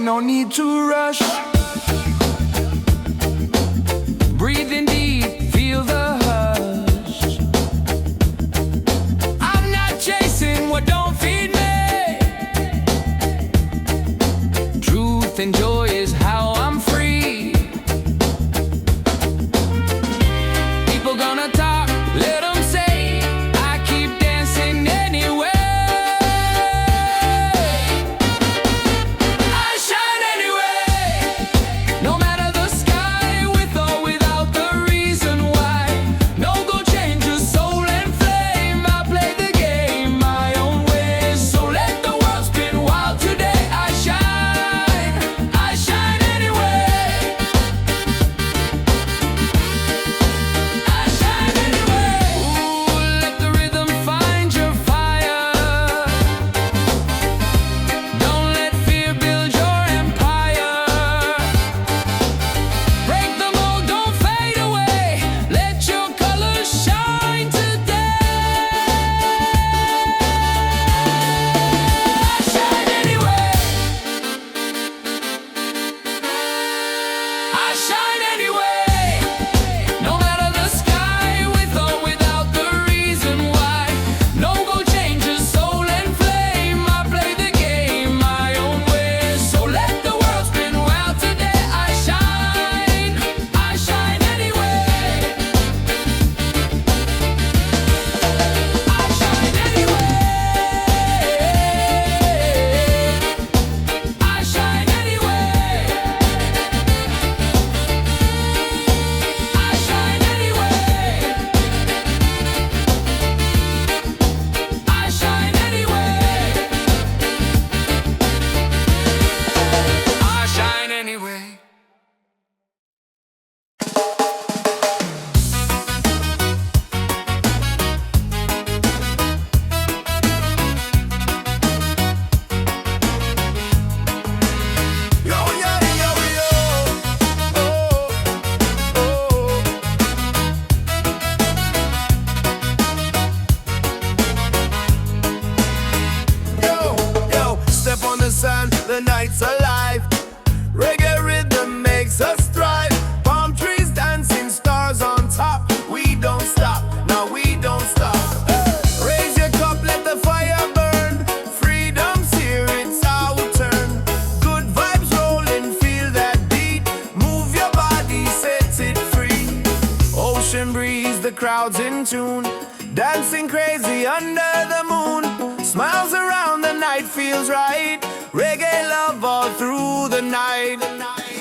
no need to rush. Breathing deep, feel the hush. I'm not chasing what don't feed me. Truth and joy is how I'm free. People gonna talk, let them say. I keep dancing anyway. I shine anyway. No matter the sky, with or without the reason why. No go change your soul and flame. I play the game my own way. So let the world spin wild today. I shine anyway. I shine anyway. Ooh, let the rhythm find your fire. Don't let fear build your empire. Break the mold, don't fade away. Let your colors shine today. I shine anyway. I shine anyway. No matter the sky, with or without the reason why. No go change your soul and flame. I play the game my own way. So let the world spin wild today. I shine anyway. I shine anyway. I shine anyway. I shine anyway. I shine anyway. I shine anyway. Yo, yo, yo, yo. Oh, oh. Yo, step on the sun, the night's alive. Reggae rhythm makes us thrive. Palm trees dancing, stars on top. We don't stop, no, we don't stop. Raise your cup, let the fire burn. Freedom's here, it's our turn. Good vibes rolling, feel that beat. Move your body, set it free. Ocean breeze, the crowd's in tune. Dancing crazy under the moon. Smiles around, the night feels right. Reggae love all through the night.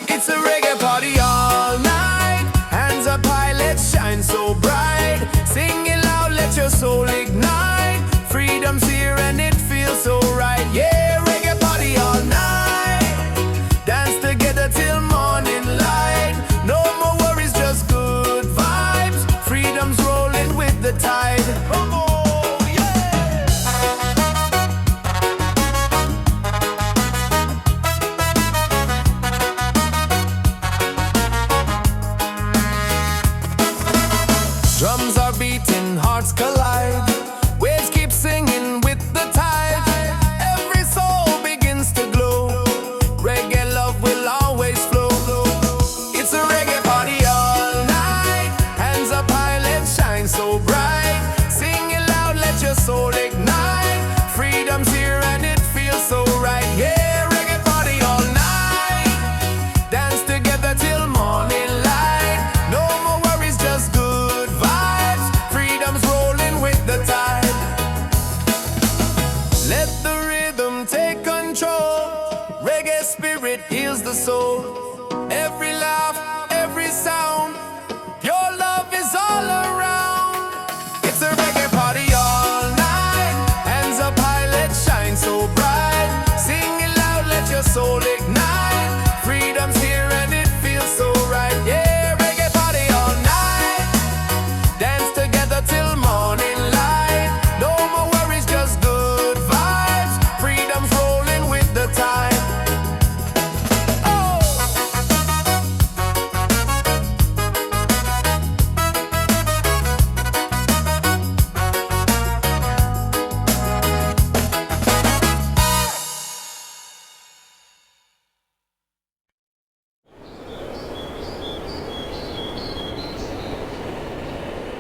It's a reggae party all night. Hands up high, let's shine so bright. Sing it loud, let your soul ignite. Freedom's here and it feels so right. Yeah, reggae party all night. Dance together till morning light. No more worries, just good vibes. Freedom's rolling with the tide. Oh, yeah.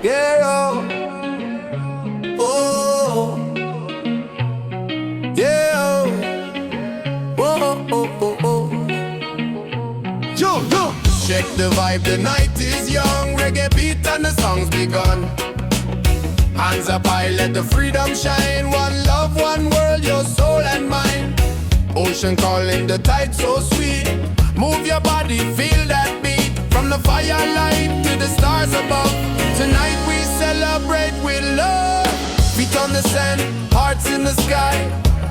Yeah, oh, oh, yeah, oh, oh, oh, oh, oh. Yo, yo. Check the vibe, the night is young. Reggae beat and the song's begun. Hands up high, let the freedom shine. One love, one world, your soul and mine. Ocean calling, the tide so sweet. Move your body, feel that beat. From the firelight to the stars above. Tonight we celebrate with love. Feet on the sand, hearts in the sky.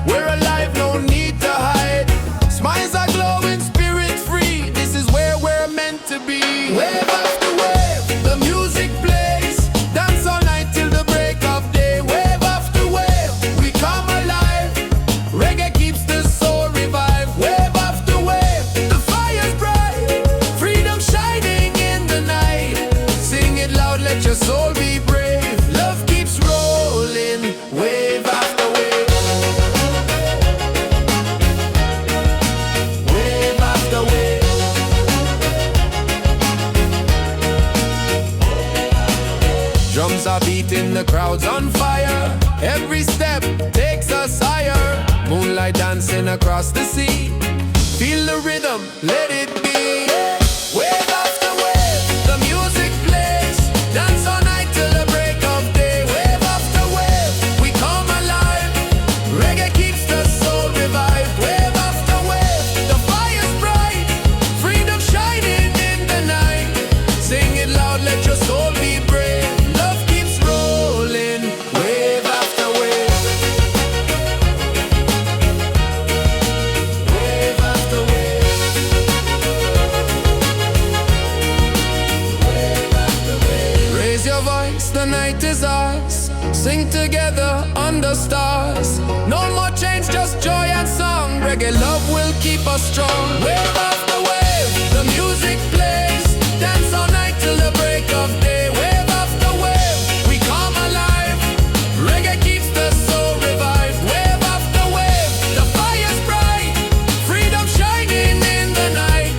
We're alive, no need to hide. Smiles are glowing, spirit free. This is where we're meant to be. Wave after wave, the music plays. Dance all night till the break of day. Wave after wave, we come alive. Reggae keeps the soul revived. Wave after wave, the fire's bright. Freedom shining in the night. Sing it loud, let your soul be brave. Love keeps rolling, wave after wave. Wave after wave. Drums are beating, the crowd's on fire. Every step takes us higher. Moonlight dancing across the sea. Feel the rhythm, let it be. Wave after wave, the music plays. Dance all night till the break of day. Wave after wave, we come alive. Reggae keeps the soul revived. Wave after wave, the fire's bright. Freedom shining in the night. Sing it loud, let your soul be brave. Love keeps rolling, wave after wave. Wave after wave. Wave after wave. Raise your voice, the night is ours. Sing together under stars. No more change, just joy and song. Reggae love will keep us strong. Wave after wave, the music plays. Dance all night till the break of day. Wave after wave, we come alive. Reggae keeps the soul revived. Wave after wave, the fire's bright. Freedom shining in the night.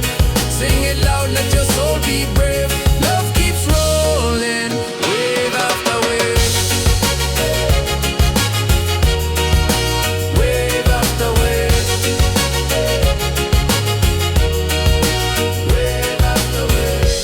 Sing it loud, let your soul be brave. Love keeps rolling, wave after wave. Wave after wave. Wave after wave.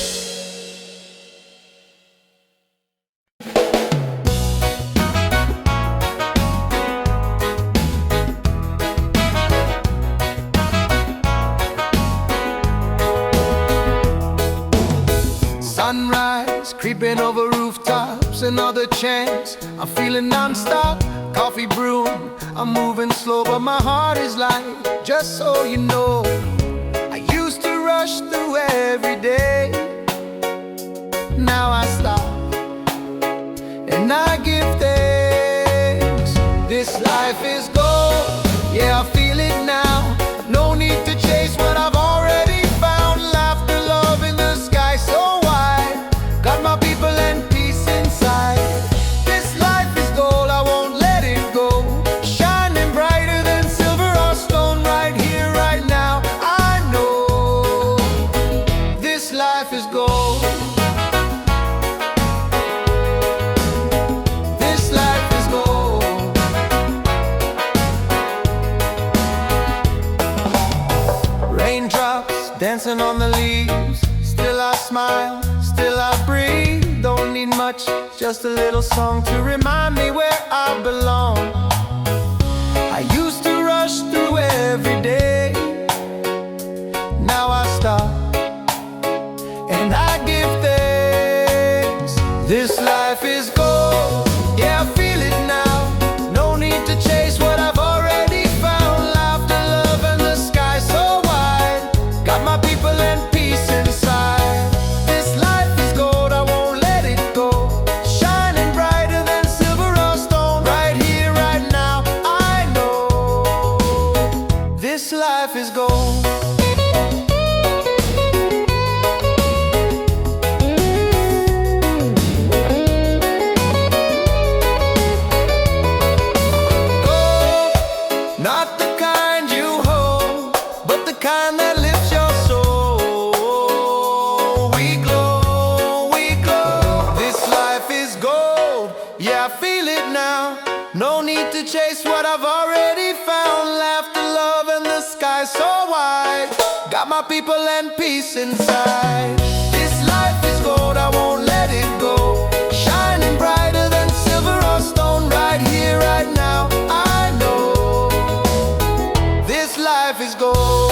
Sunrise, creeping over rooftops, another chance. I'm feeling non-stop, coffee brewing. I'm moving slow, but my heart is light. Just so you know, I used to rush through every day. Now I stop, and I give thanks. This life is gold, yeah, I feel it now. No need to chase what I've already found. Laughter, love in the sky so wide. Got my people and peace inside. This life is gold, I won't let it go. Shining brighter than silver or stone. Right here, right now, I know this life is gold. This life is gold. Raindrops dancing on the leaves. Still I smile, still I breathe. Don't need much, just a little song to remind me where I belong. I used to rush through every day. Now I stop, and I give thanks. This life is gold, yeah, I feel it now. No need to chase what I've already found. Laughter, love, and the sky so wide. Got my people and peace inside. This life is gold, I won't let it go. Shining brighter than silver or stone. Right here, right now, I know this life is gold. No need to chase what I've already found. Laughter, love, and the sky so wide. Got my people and peace inside. This life is gold, I won't let it go. Shining brighter than silver or stone. Right here, right now, I know this life is gold.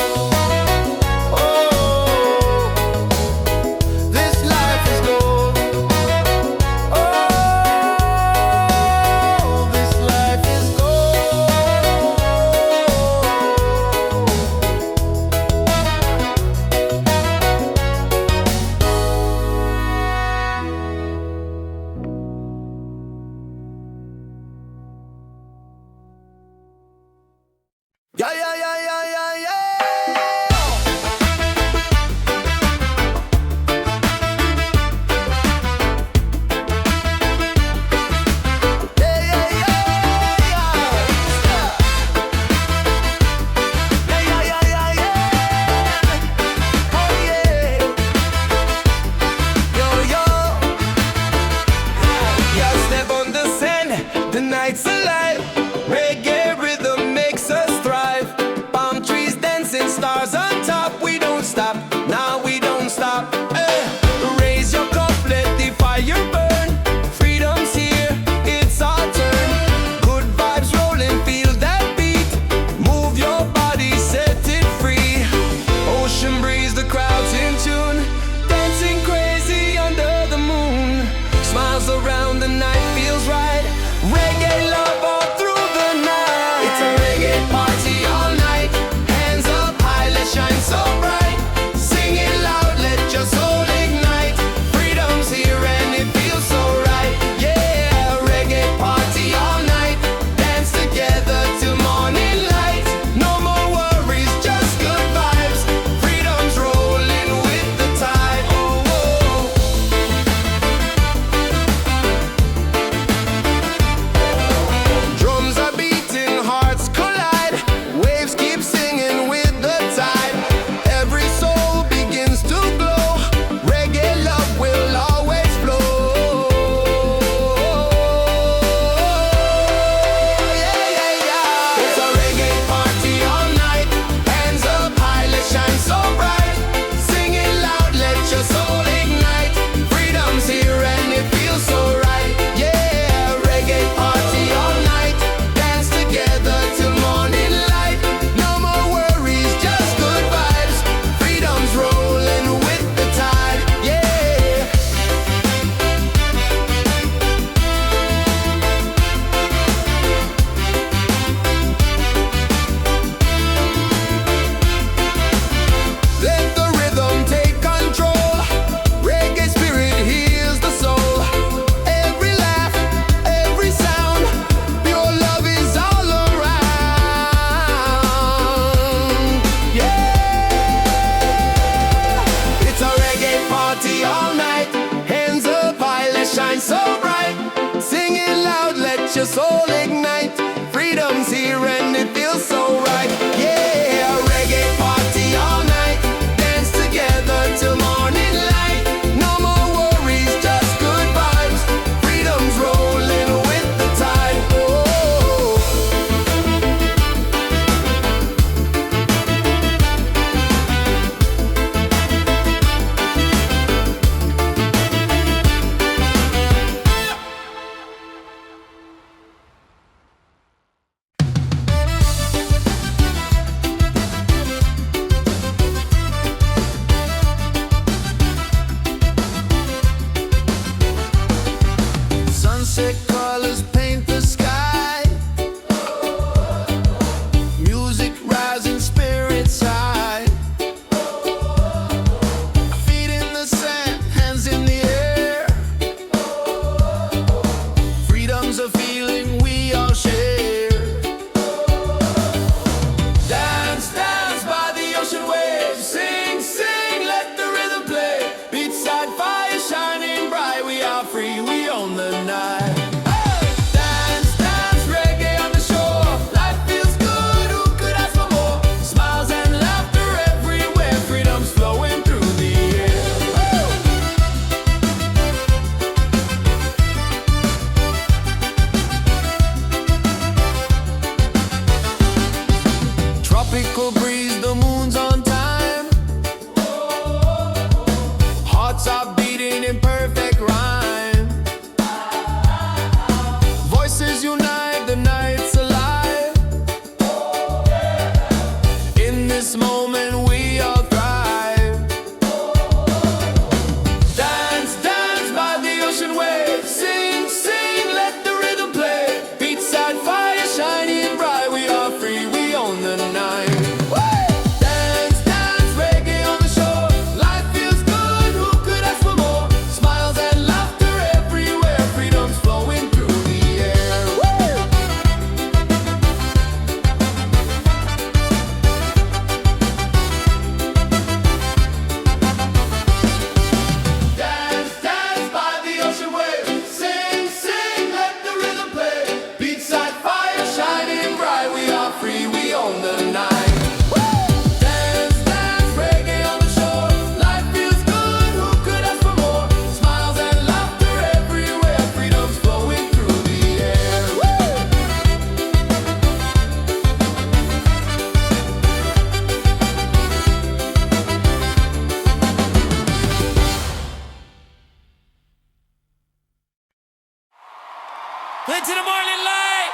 Into the morning light.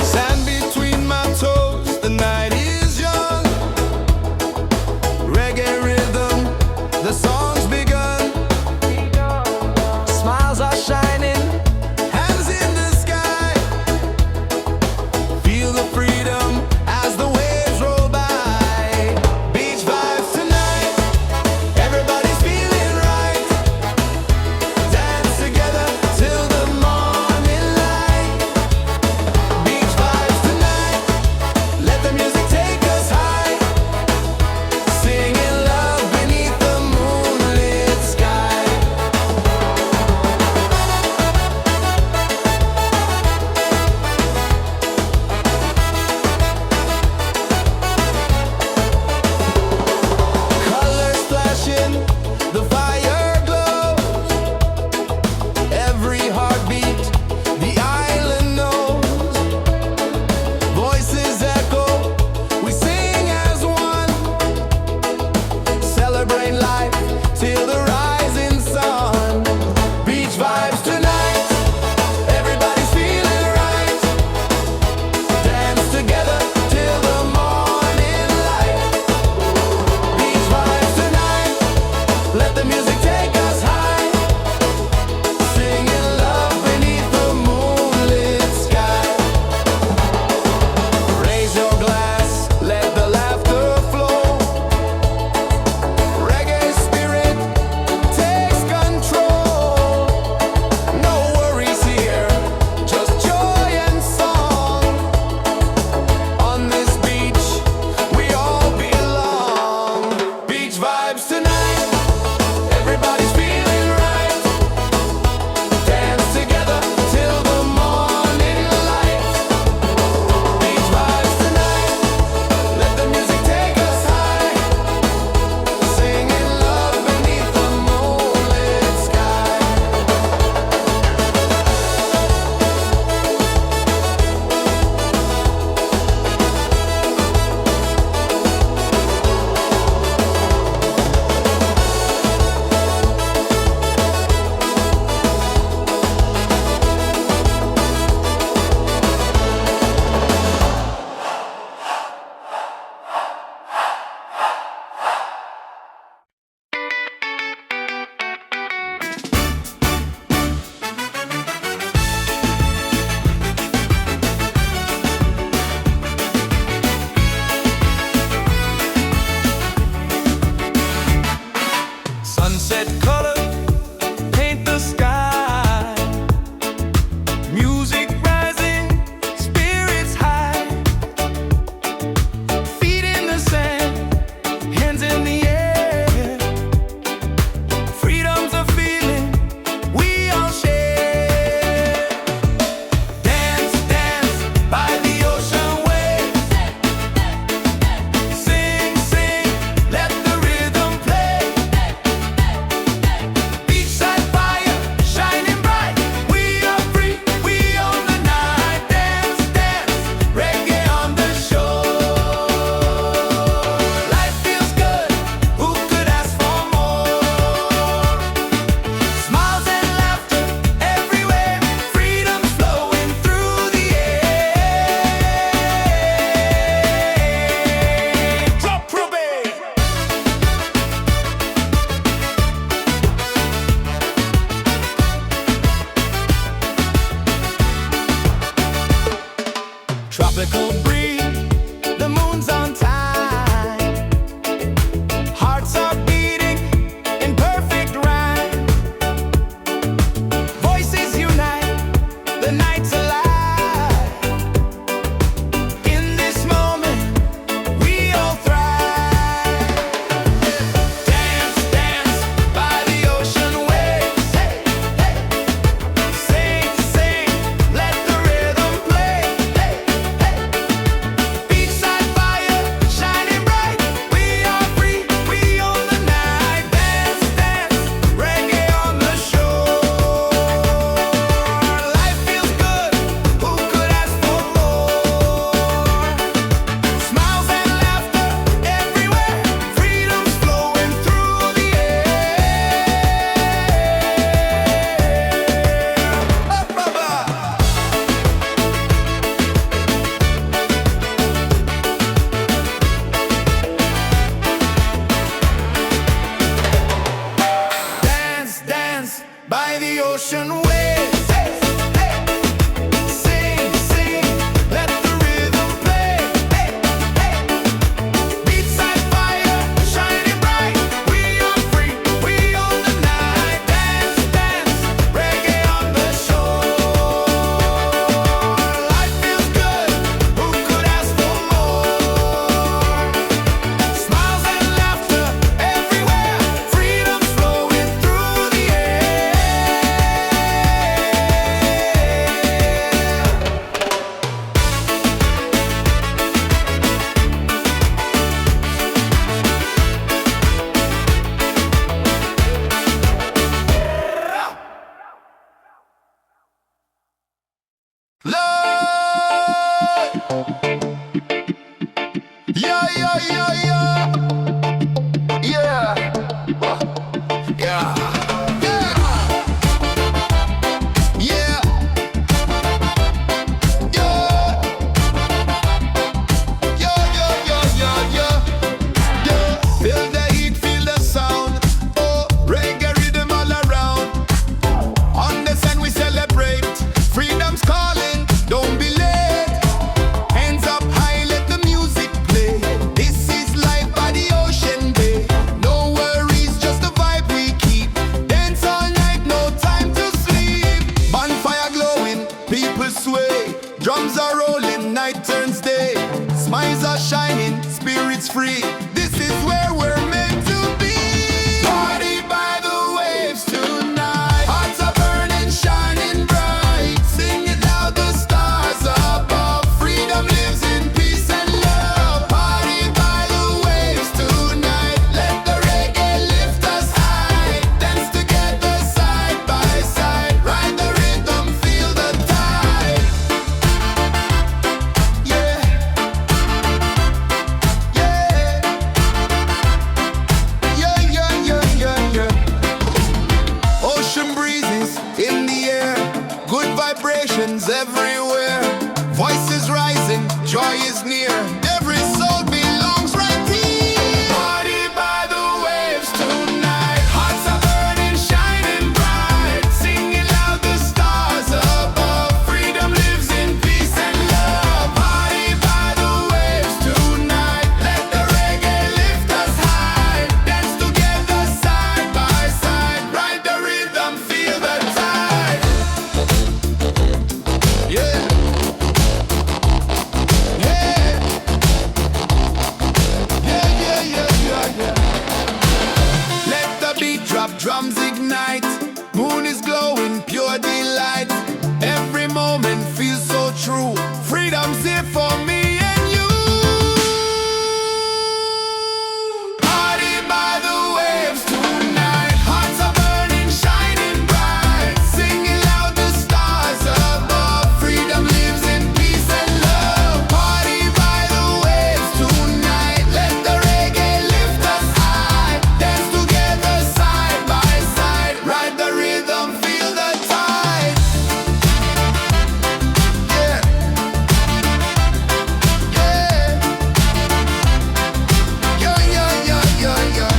Sand between my toes, the night is young. Reggae rhythm, the song's begun. Smiles are shining, hands in the sky. Feel the freedom as the waves roll by. Beach vibes tonight, everybody's feeling right. Dance together till the morning light. Beach vibes tonight, let the music take us high. Singing love beneath the moonlit sky. Colors flashing, the fire glows. Every heartbeat, the island knows. Voices echo, we sing as one. Celebrate life till the rising sun. Beach vibes tonight, everybody's feeling right. Dance together till the morning light. Beach vibes tonight, let the music take us high. Singing love beneath the moonlit sky. Raise your glass, let the laughter flow. Reggae spirit takes control. No worries here, just joy and song. On this beach, we all belong. Beach vibes tonight, everybody's feeling right. Dance together till the morning light. Beach vibes tonight, let the music take us high. Singing love beneath the moonlit sky. Sunset color paint the sky. Music rising, spirits high. Feet in the sand, hands in the air. Freedom's a feeling we all share. Dance, dance by the ocean waves. Sing, sing, let the rhythm play. Beachside fire shining bright. We are free, we own the night. Dance, dance, reggae on the shore. Life feels good, who could ask for more? Smiles and laughter everywhere. Freedom's flowing through the air. Drop Ruby. Tropical breeze, the moon's on time. Hearts are beating in perfect rhyme. Voices unite, the night's alive. In this moment, we all thrive. Dance, dance by the ocean waves. Hey, hey. Sing, sing, let the rhythm play. Hey, hey. Yeah, yeah, yeah, yeah. Yeah. Yeah. Yeah. Feel the heat, feel the sound. Oh, reggae rhythm all around. On the sun we celebrate. Freedom's calling, don't be late. Hands up high, let the music play. This is life by the ocean bay. No worries, just the vibe we keep. Dance all night, no time to sleep. Bonfire glowing, people sway. Drums are rolling, night turns day. Smiles are shining, spirits free. This is where we're meant to be. Party by the waves tonight. Hearts are burning, shining bright. Sing it loud, the stars above. Freedom lives in peace and love. Party by the waves tonight. Let the reggae lift us high. Dance together side by side. Ride the rhythm, feel the tide. Yeah. Ocean breezes in the air, good vibrations everywhere. Voices rising, joy is near. Every soul belongs right here. Party by the waves tonight. Hearts are burning, shining bright. Singing loud, the stars above. Freedom lives in peace and love. Party by the waves tonight. Let the reggae lift us high. Dance together side by side. Ride the rhythm, feel the tide. Yeah. Yeah. Yeah, yeah, yeah, yeah, yeah. Let the beat drop, drums ignite. Moon is glowing, pure delight. Every moment feels so true. Freedom's here for me and you. Party by the waves tonight. Hearts are burning, shining bright. Singing loud, the stars above. Freedom lives in peace and love. Party by the waves tonight. Let the reggae lift us high. Dance together side by side. Ride the rhythm, feel the tide. Yeah. Yeah. Yeah, yeah, yeah, yeah, yeah.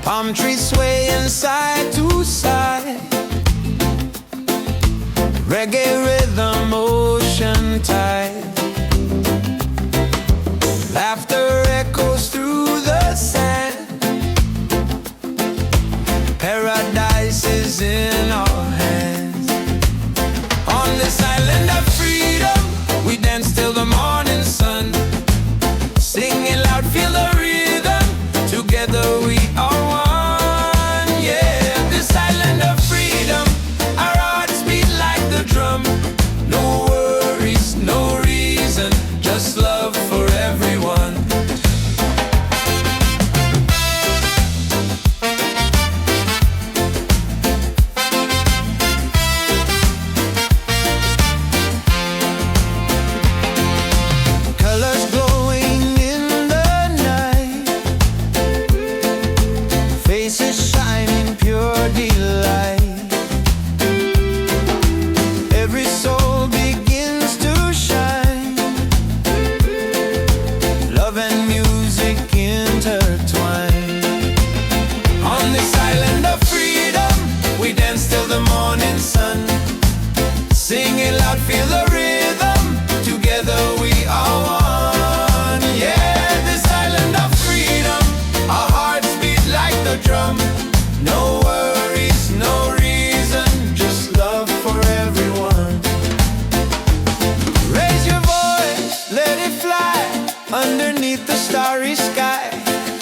Palm trees swaying side to side. Reggae rhythm, ocean tide. Laughter echoes through the sand. Paradise is in our hands. On this island of freedom, we dance till the morning sun. Singing loud, feel the rhythm. Together we are one, yeah. underneath the starry sky.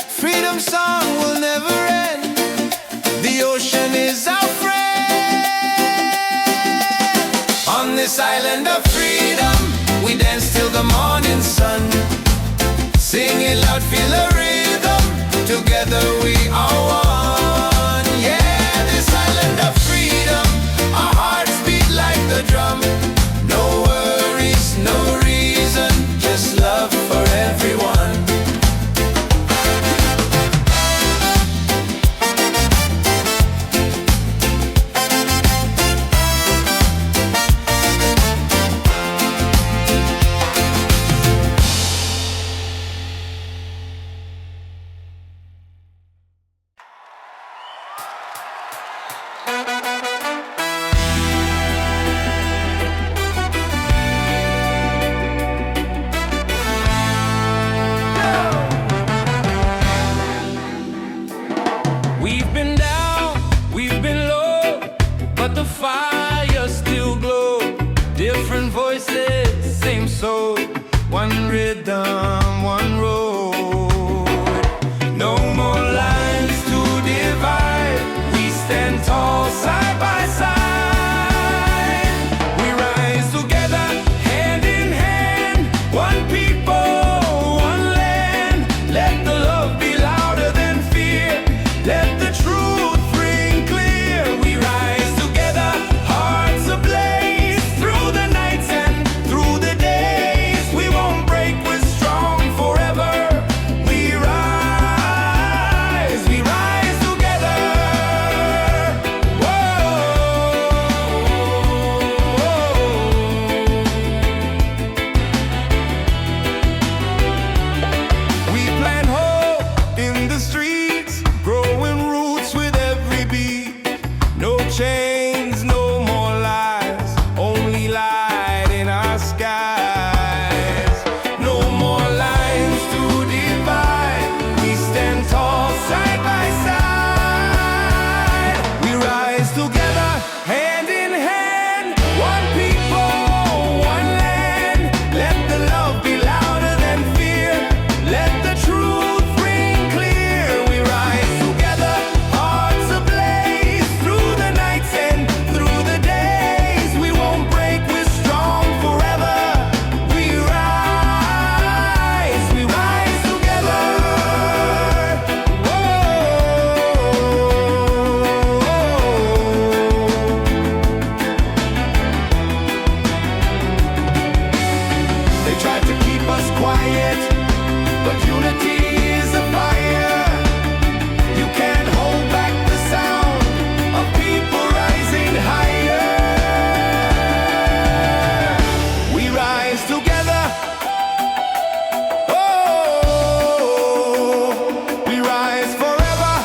Freedom song will never end. The ocean is our friend. On this island of freedom, we dance till the morning sun. Sing it loud, feel the rhythm. Together we are one. Yeah, this island of freedom, our hearts beat like the drum. No worries, no reason, just love for everyone. We've been down, we've been low, but the fire still glows. Different voices, same soul. One rhythm, one road. No more lines to divide. We stand tall side by side. We rise together, hand in hand. One people, one land. Let the love be louder than fear. Let the truth ring clear. We rise together, hearts ablaze. Through the nights and through the days, we won't break, we're strong forever. We rise together. Whoa. We plant hope in the streets, growing roots with every beat. No chains, no more lies, only light in our skies. No more lines to divide. We stand tall side by side. We rise together, hand in hand. One people, one land. Let the love be louder than fear. Let the truth ring clear. We rise together, hearts ablaze. Through the nights and through the days, we won't break, we're strong forever. We rise together. Whoa. They tried to keep us quiet, but unity is a fire. You can't hold back the sound of people rising higher. We rise together. Oh, we rise forever.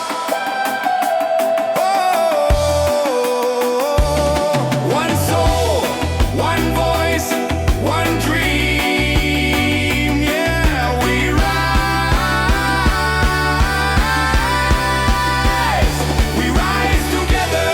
Oh, one soul, one voice, one dream. Yeah, we rise together.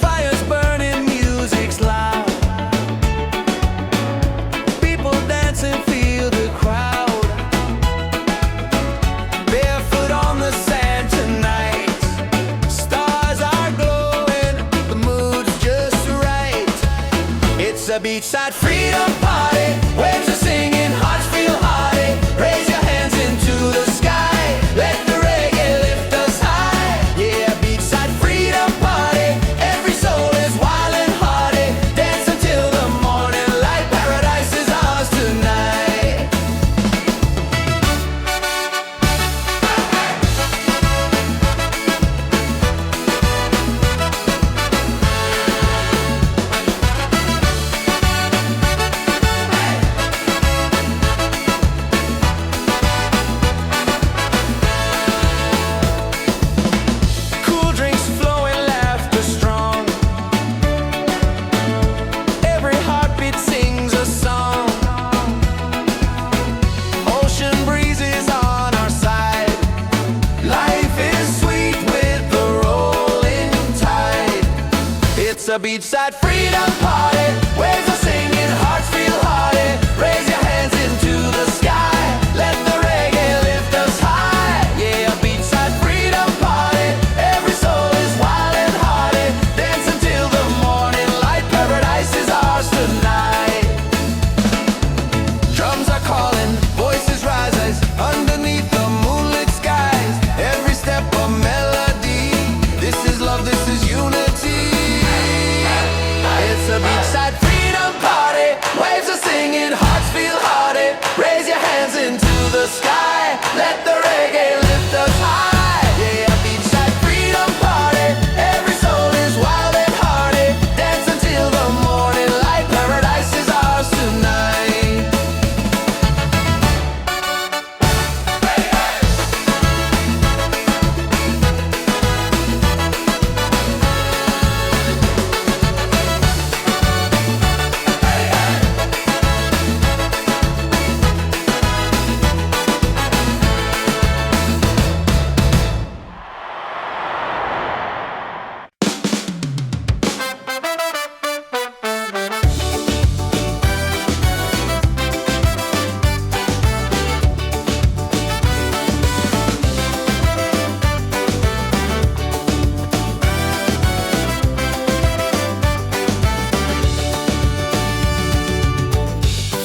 Fire's burning, music's loud. People dancing, feel the crowd. Barefoot on the sand tonight. Stars are glowing, the mood's just right. It's a beachside freedom party. Waves are singing, hearts feel hearty. Raise your hands into the sky. Let the reggae lift us high. Yeah, beachside freedom party. Every soul is wild and hearty. Dance until the morning light. Paradise is ours tonight. beachside freedom party. Waves are singing, hearts feel hearty. Raise your hands into the sky. Let the reggae lift us high. Yeah, a beachside freedom party. Every soul is wild and hearty. Dance until the morning light. Paradise is ours tonight. Drums are calling, voices rise underneath the moonlit skies. Every step a melody. This is love, this is unity. It's a beachside freedom party. Waves are singing, hearts feel hearty. Raise your hands into the sky. Let the reggae lift us high. Yeah, a beachside freedom party. Every soul is wild and hearty. Dance until the morning light. Paradise is ours tonight.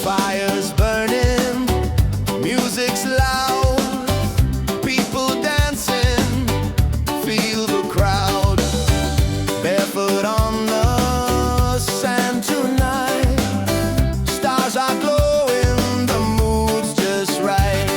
Fire's burning, music's loud, people dancing, feel the crowd. Barefoot on the sand tonight, stars are glowing, the mood's just right.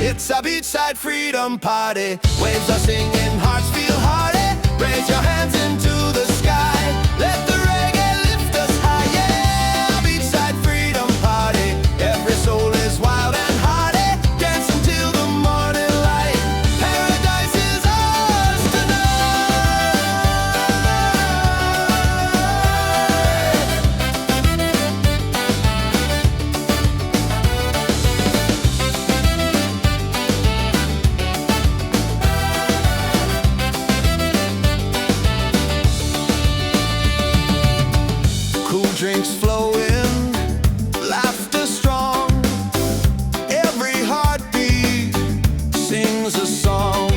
It's a beachside freedom party. Waves are singing, hearts feel hearty. Raise your hands into the sky. Let the reggae lift us high. Yeah, beachside freedom party. Every soul is wild and hearty. Dance until the morning light. Paradise is ours Cool drinks flowing, laughter strong. Every heartbeat sings a song.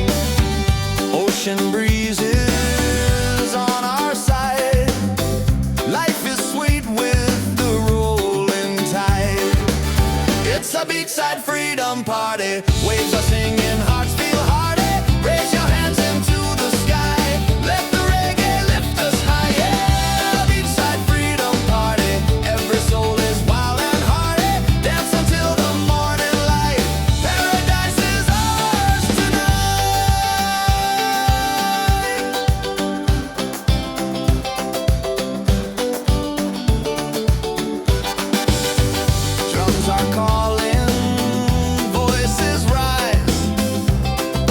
Ocean breezes on our side. Life is sweet with the rolling tide. It's a beachside freedom party. Waves are singing, hearts feel hearty. Raise your hands into the sky. Let the reggae lift us high. Yeah, beachside freedom party. Every soul is wild and hearty. Dance until the morning light. Paradise is ours tonight. Drums are calling, voices rise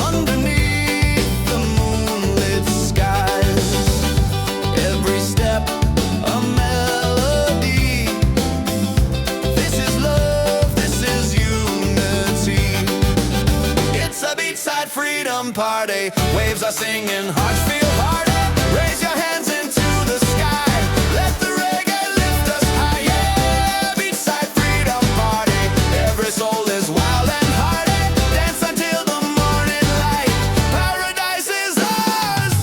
underneath the moonlit skies. Every step a melody. This is love, this is unity. It's a beachside freedom party. Waves are singing, hearts feel hearty. Raise your hands into the sky. Let the reggae lift us high. Yeah, beachside freedom party. Every soul is wild and hearty. Dance until the morning light. Paradise is ours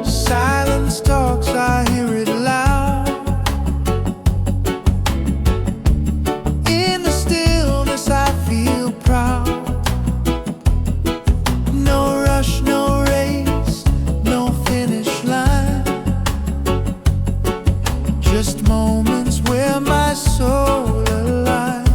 Silence talks, I hear it loud. In the stillness I feel proud. No rush, no race, no finish line. Just moments where my soul aligns.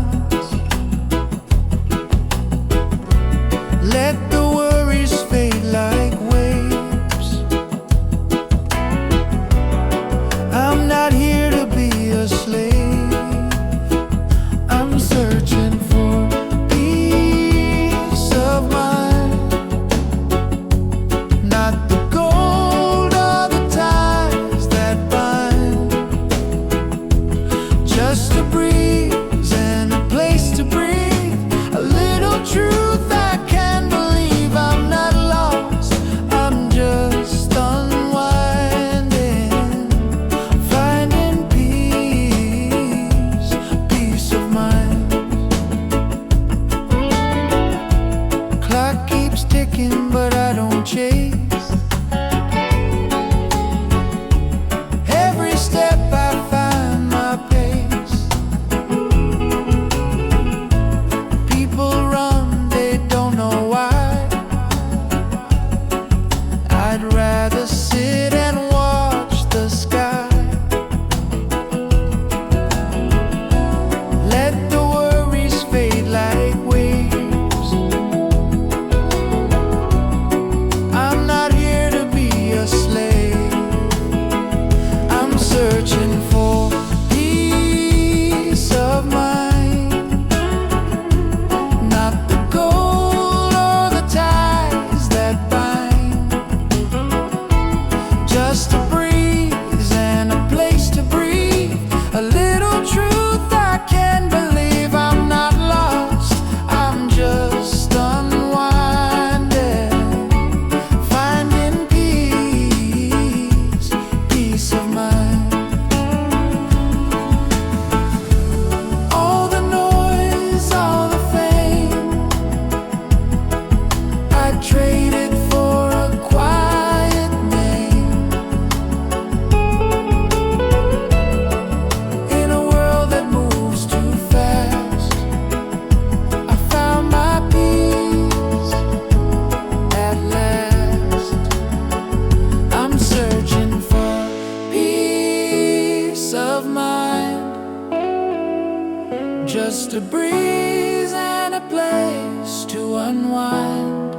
just a breeze and a place to unwind.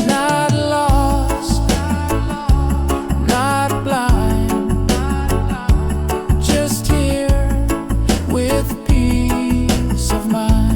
Not lost, not blind, just here with peace of mind.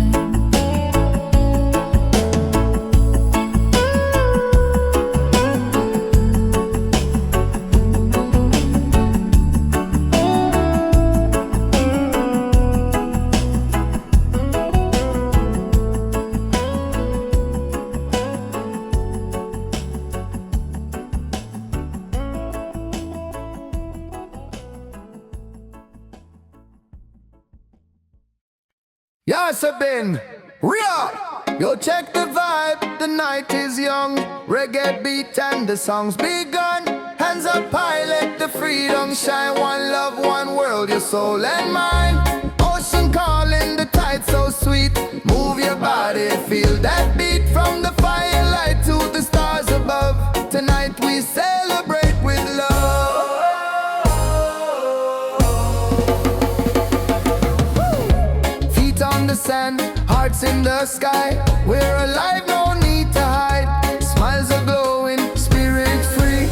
Yes, I've been real. Yo, check the vibe, the night is young. Reggae beat and the song's begun. Hands up high, let the freedom shine. One love, one world, your soul and mind. Ocean calling, the tide so sweet. Move your body, feel that beat. From the firelight to the stars above. Tonight we celebrate with love. The sand, hearts in the sky. We're alive, no need to hide. Smiles are glowing, spirit free.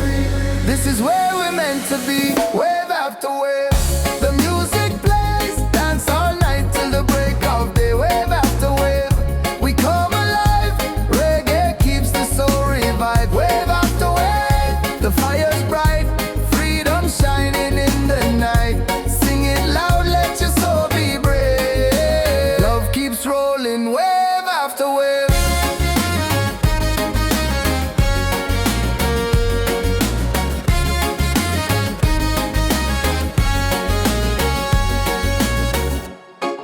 This is where we're meant to be. Wave after wave, the music plays. Dance all night till the break of day. Wave after wave, we come alive. Reggae keeps the soul revived. Wave after wave, the fire's bright. Freedom shining in the night. Sing it loud, let your soul be brave. Rolling wave after wave.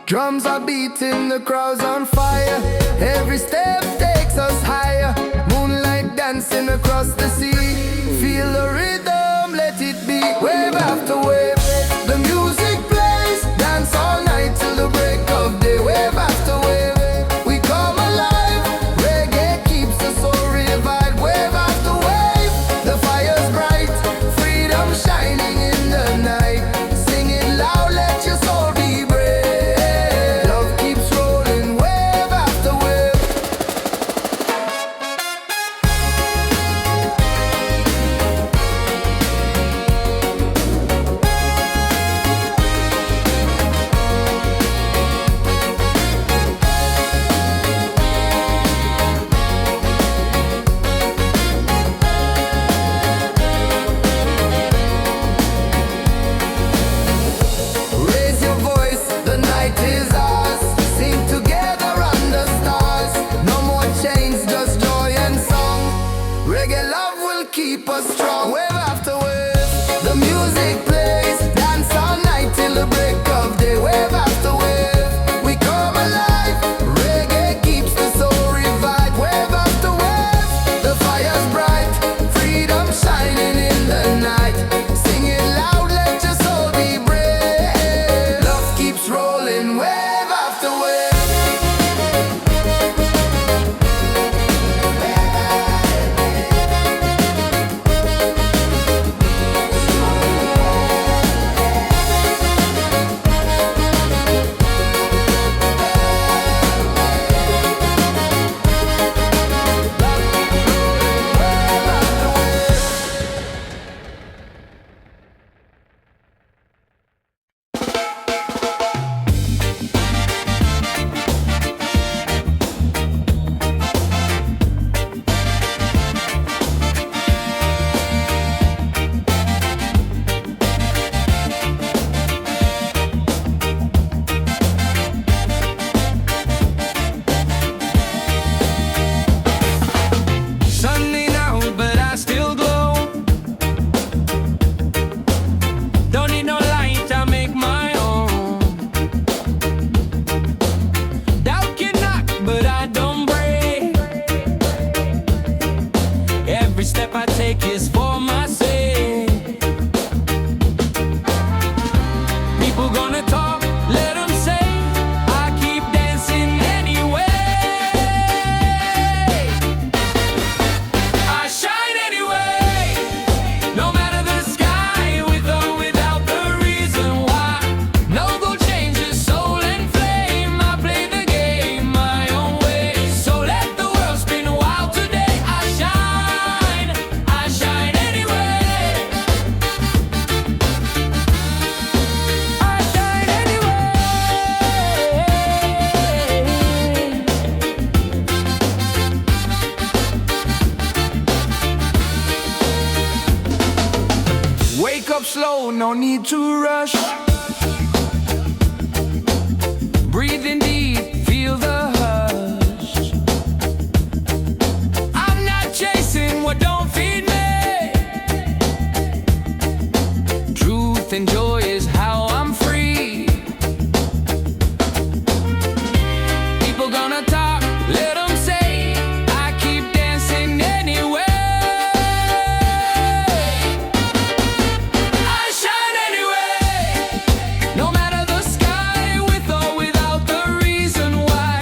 Drums are beating, the crowd's on fire. Every step takes us higher. Moonlight dancing across the sea. Feel the rhythm, let it be. Wave after wave, the music plays. Dance all night till the break of day. Wave after wave, we come alive. Reggae keeps the soul revived. Wave after wave, the fire's bright. Freedom shining in the night. Sing it loud, let your soul be brave. Love keeps rolling, wave after wave. Wake up slow, no need to rush. Breathe in deep, feel the hush. I'm not chasing what don't feed me. Truth and joy is how I'm free. People gonna talk, let them say. I keep dancing anyway. I shine anyway. No matter the sky, with or without the reason why.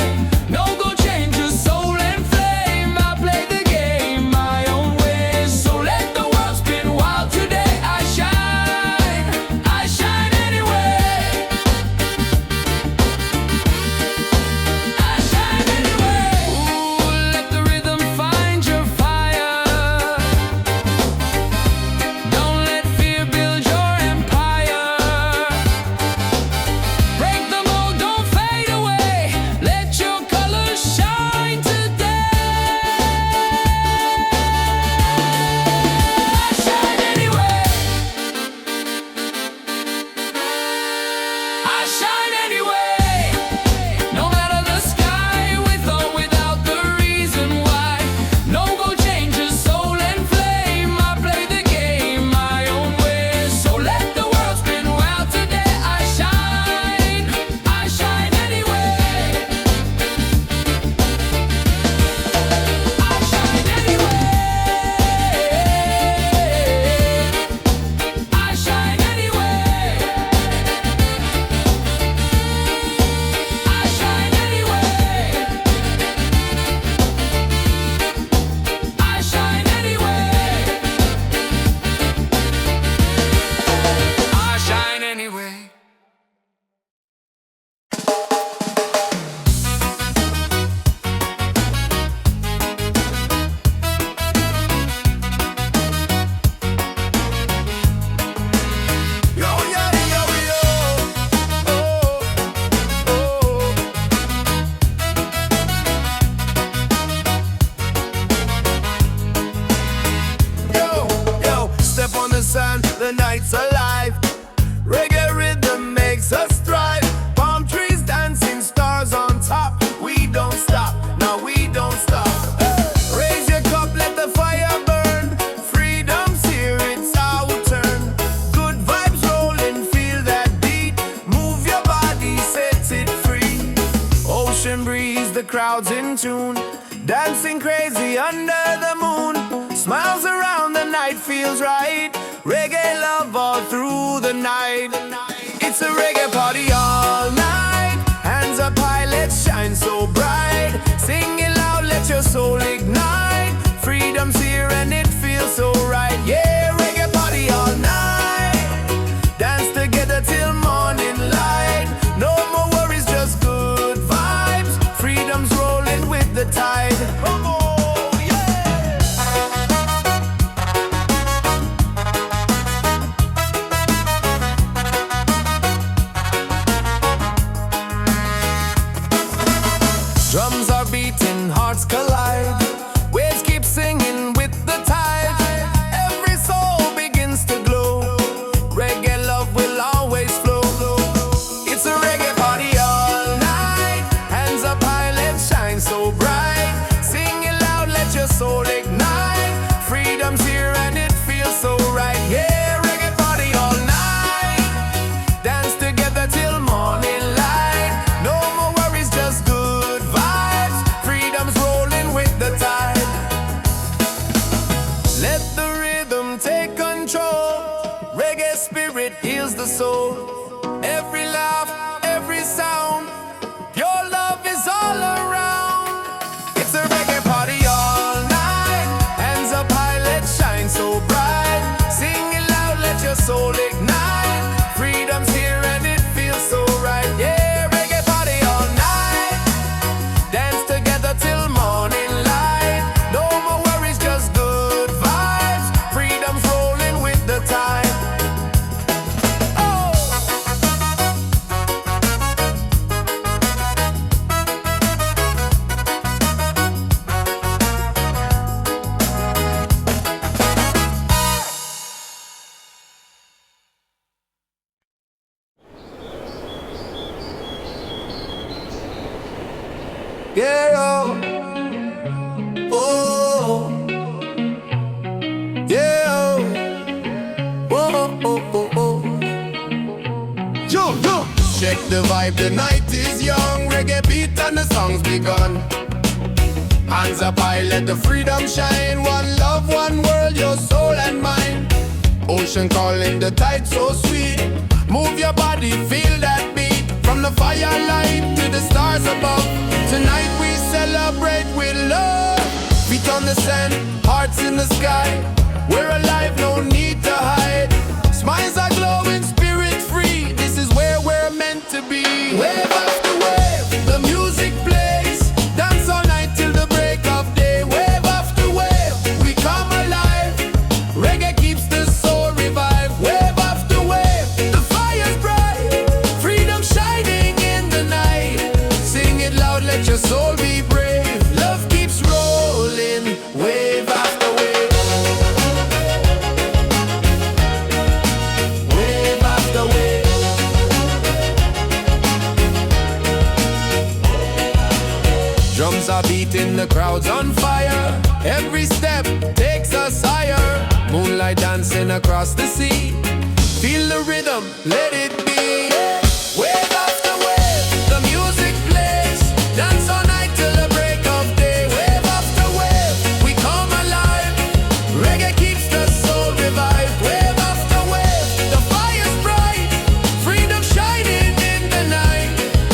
No go change your soul and flame. I play the game my own way. So let the world spin wild today. I shine anyway. I shine anyway. Ooh, let the rhythm find your fire. Don't let fear build your empire. Break the mold, don't fade away. Let your colors shine today. I shine anyway. I shine anyway. No matter the sky, with or without the reason why. No go change your soul and flame. I play the game my own way. So let the world spin wild today. I shine anyway. I shine anyway. I shine anyway. I shine anyway. I shine anyway. I shine anyway. Yo, yeah, yo, yo. Oh, oh. Yo, step on the sand, the night's alive. Reggae rhythm makes us thrive. Palm trees dancing, stars on top. We don't stop, no, we don't stop. Raise your cup, let the fire burn. Freedom's here, it's our turn. Good vibes rolling, feel that beat. Move your body, set it free. Ocean breeze, the crowd's in tune. Dancing crazy under the moon. Smiles around, the night feels right. Reggae love all through the night. It's a reggae party all night. Hands up high, let's shine so bright. Sing it loud, let your soul ignite. Freedom's here and it feels so right. Yeah, reggae party all night. Dance together till morning light. No more worries, just good vibes. Freedom's rolling with the tide. Oh, yeah. Drums are beating, hearts collide. Waves keep singing with the tide. Every soul begins to glow. Reggae love will always flow. It's a reggae party all night. Hands up high, let's shine so bright. Sing it loud, let your soul ignite. Freedom's here and it feels so right. Yeah, reggae party all night. Dance together till morning light. No more worries, just good vibes. Freedom's rolling with the tide. Let the rhythm take control. Reggae spirit heals the soul. Every laugh, every sound. Your love is all around. It's a reggae party all night. Hands up high, let's shine so bright. Sing it loud, let your soul ignite. Freedom's here and it feels so right. Yeah, reggae party all night. Dance together till morning light. No more worries, just good vibes. Freedom's rolling with the tide. Yeah, oh, oh, yeah, oh, oh, oh, oh, oh. Yo, yo. Check the vibe, the night is young. Reggae beat and the song's begun. Hands up high, let the freedom shine. One love, one world, your soul and mine. Ocean calling, the tide so sweet. Move your body, feel that beat. From the firelight to the stars above. Tonight we celebrate with love. Feet on the sand, hearts in the sky. We're alive, no need to hide. Smiles are glowing, spirit free. This is where we're meant to be. Wave after wave, the music plays. Dance all night till the break of day. Wave after wave, we come alive. Reggae keeps the soul revived. Wave after wave, the fire's bright. Freedom shining in the night. Sing it loud, let your soul be brave. Love keeps rolling, wave after wave. Wave after wave. Drums are beating, the crowd's on fire. Every step takes us higher. Moonlight dancing across the sea. Feel the rhythm, let it be. Wave after wave, the music plays. Dance all night till the break of day. Wave after wave, we come alive. Reggae keeps the soul revived. Wave after wave, the fire's bright. Freedom shining in the night.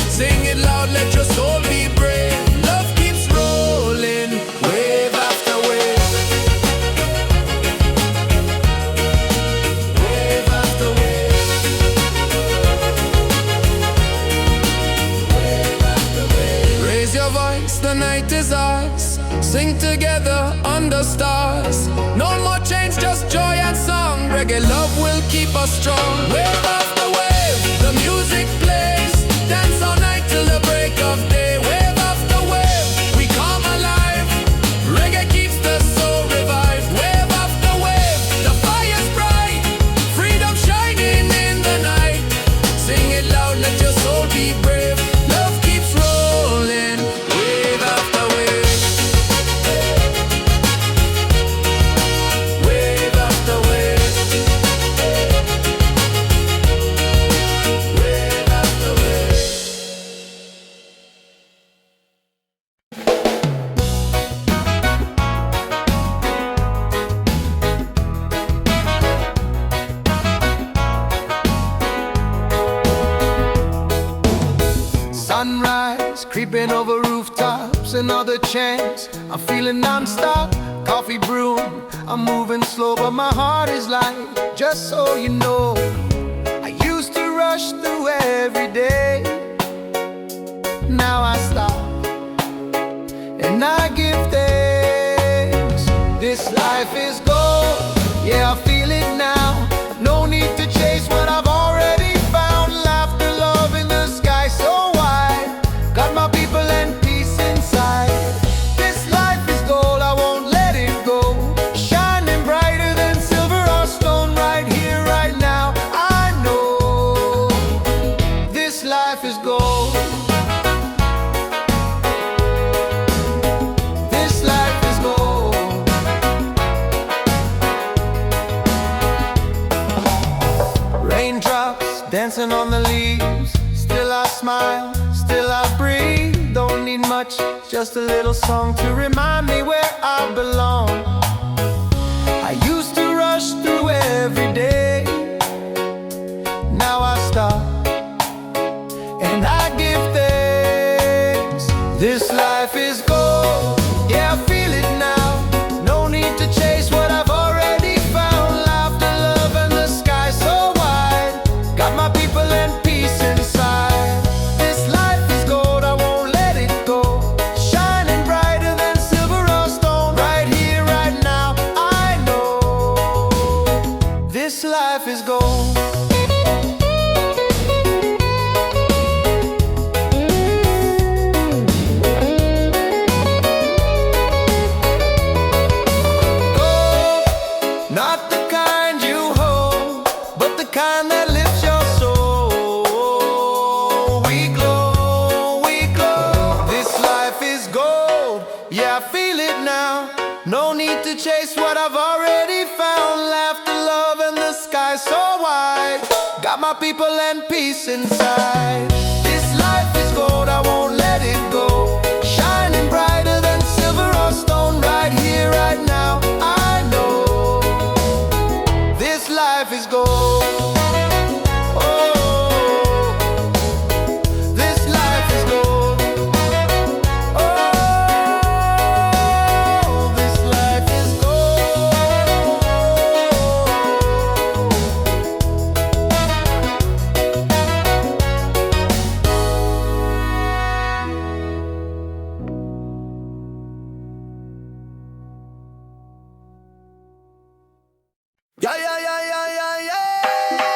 Sing it loud, let your soul be brave. Love keeps rolling, wave after wave. Wave after wave. Wave after wave. Raise your voice, the night is ours. Sing together under stars. No more change, just joy and song. Reggae love will keep us strong. Wave after wave, the music plays. Dance all night till the break of day. Wave after wave, we come alive. Reggae keeps the soul revived. Wave after wave, the fire's bright. Freedom shining in the night. Sing it loud, let your soul be brave. Love keeps rolling, wave after wave. Wave after wave. Wave after wave. Sunrise, creeping over rooftops, another chance. I'm feeling non-stop, coffee brewing. I'm moving slow, but my heart is light. Just so you know, I used to rush through every day. Now I stop, and I give thanks. This life is gold, yeah, I feel it now. No need to chase what I've already found. Laughter, love in the sky so wide. Got my people and peace inside. This life is gold, I won't let it go. Shining brighter than silver or stone. Right here, right now, I know this life is gold. This life is gold. Raindrops dancing on the leaves. Still I smile, still I breathe. Don't need much, just a little song to remind me where I belong. I used to rush through every day. Now I stop, and I give thanks. This life is gold, yeah, I feel it now. No need to chase what I've already found. Laughter, love, and the sky so wide. Got my people and peace inside. This life is gold, I won't let it go. Shining brighter than silver or stone. Right here, right now, I know this life is gold. Not the kind you hold, but the kind that lifts your soul. We glow, we glow. This life is to chase what I've already found. Laughter, love, and the sky so wide. Got my people and peace inside. This life is gold, I won't let it go. Shining brighter than silver or stone. Right here, right now, I know this life is gold. Yeah, yeah, yeah, yeah, yeah, yeah.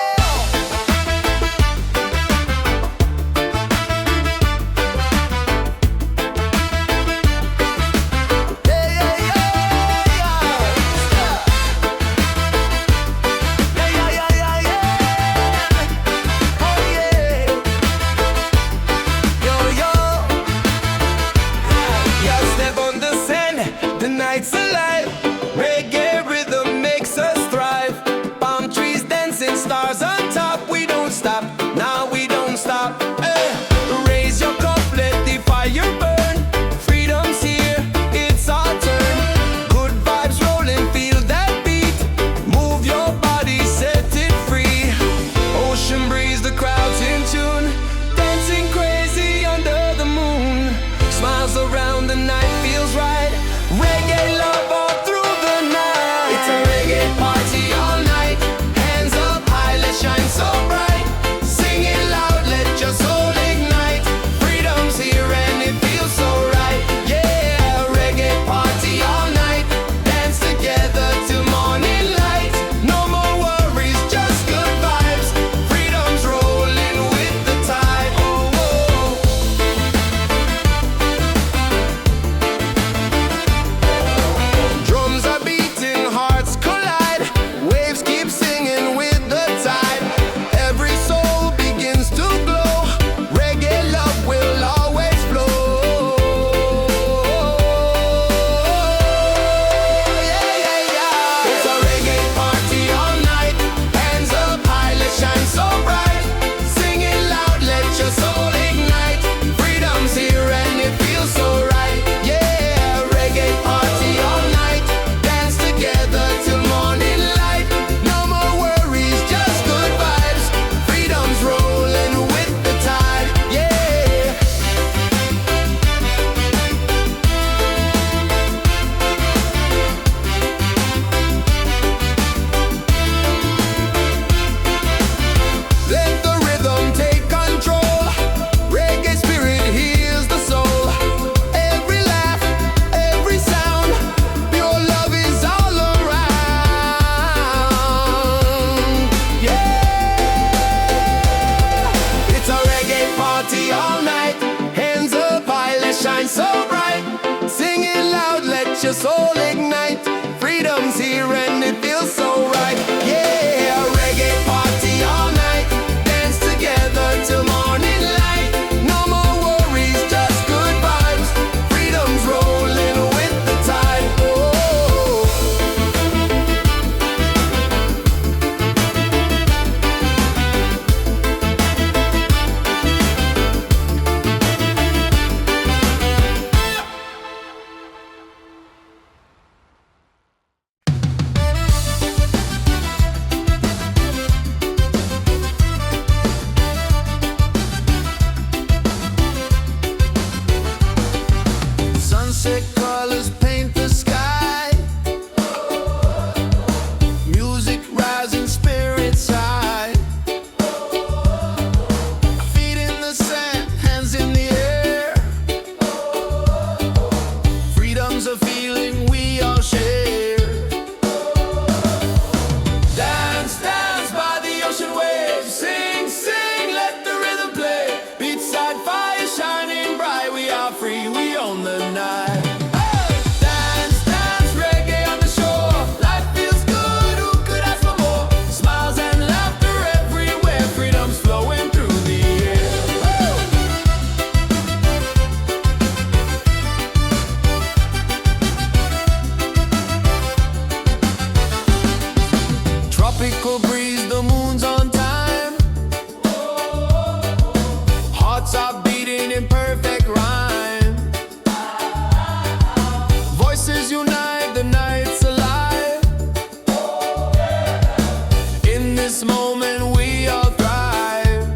this moment we all thrive.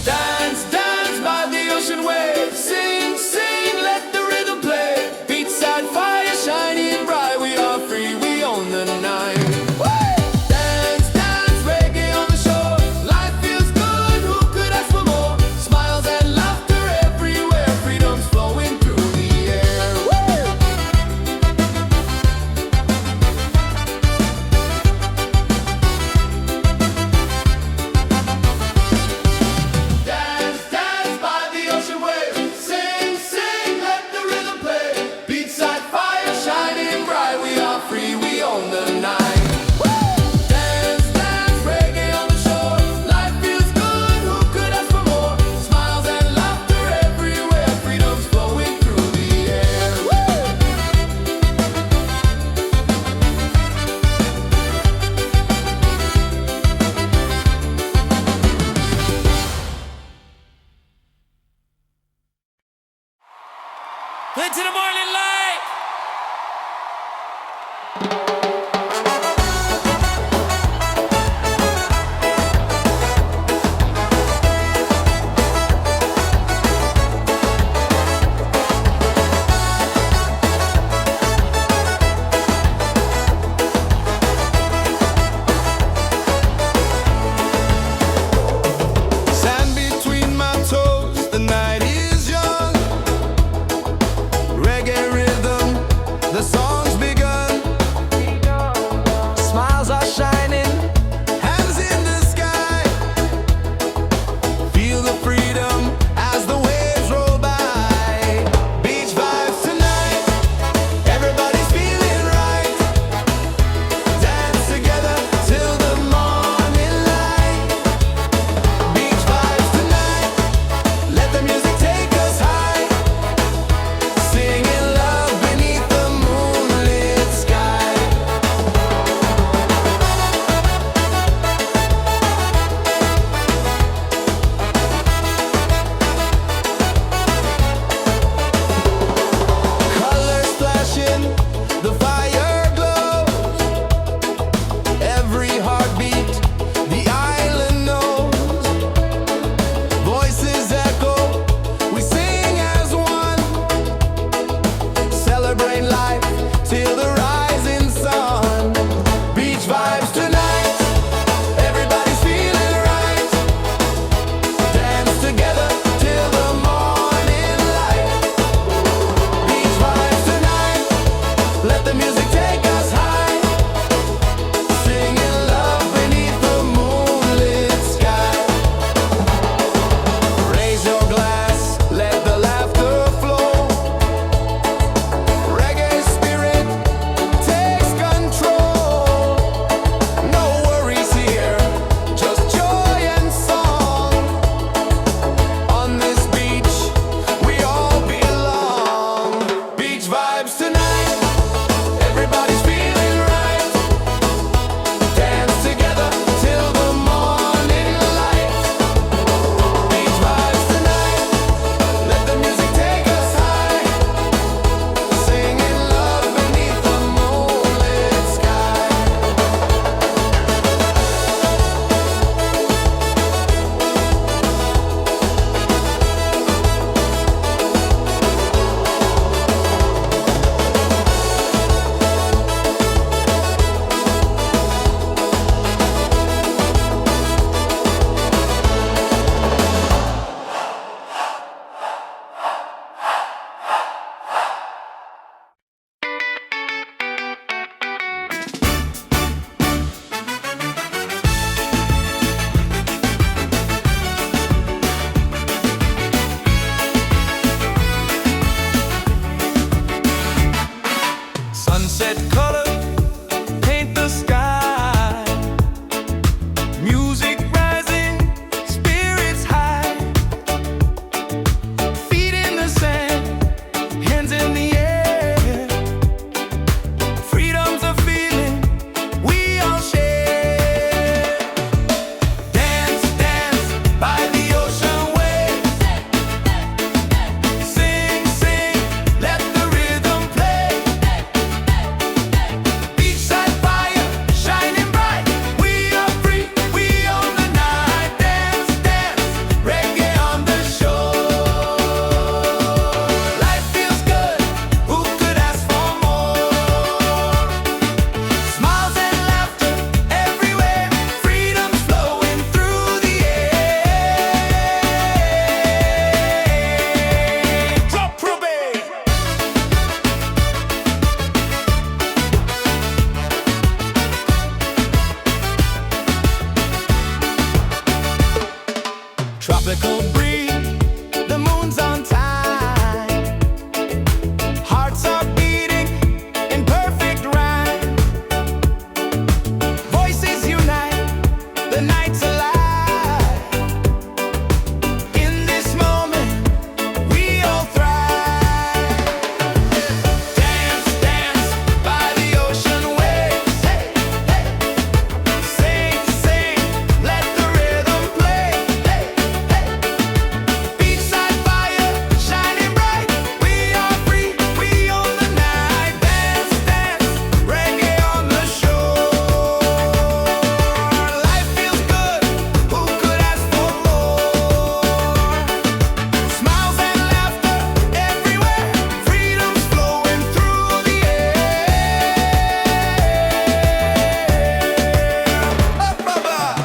Dance, dance by the ocean waves. Sing, sing, let the rhythm play. Beachside fire shining bright. We are free, we own the night. Dance, dance, reggae on the shore. Life feels good, who could ask for more? Smiles and laughter everywhere. Freedom's flowing through the air. tropical breeze, the moon's on time. Hearts are beating in perfect rhyme. Voices unite, the night's alive. In this moment, we all thrive. Dance, dance by the ocean waves. Hey, hey. Sing, sing, let the rhythm play. Hey, hey. Beachside fire shining bright. We are free, we own the night. Dance, dance, reggae on the shore. Life feels good, who could ask for more? Smiles and laughter everywhere, freedom's flowing through the air. Up above.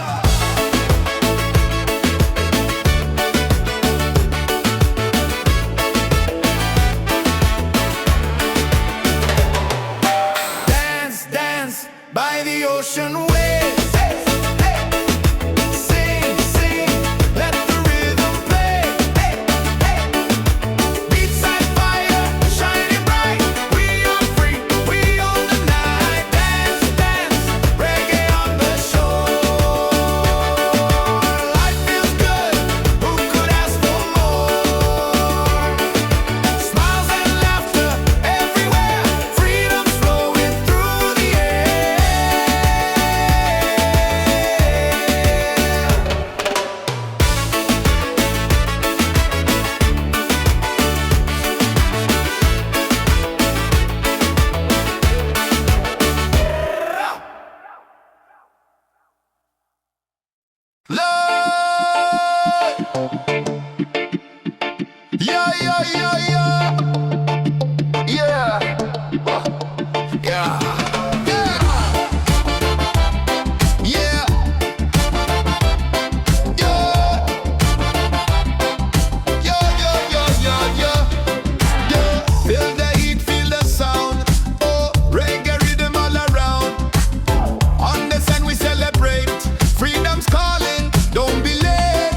Dance, dance by the ocean waves. Hey, hey. Sing, sing, let the rhythm play. Hey, hey. Beachside fire shining bright. We are free, we own the night. Dance, dance, reggae on the shore. Life feels good, who could ask for more? Smiles and laughter everywhere, freedom's flowing through the air. Lord, yeah, yeah, yeah, yeah, yeah, yeah, yeah, yeah, yeah. Feel the heat, feel the sound. Oh, reggae rhythm all around. On the sun we celebrate. Freedom's calling, don't be late.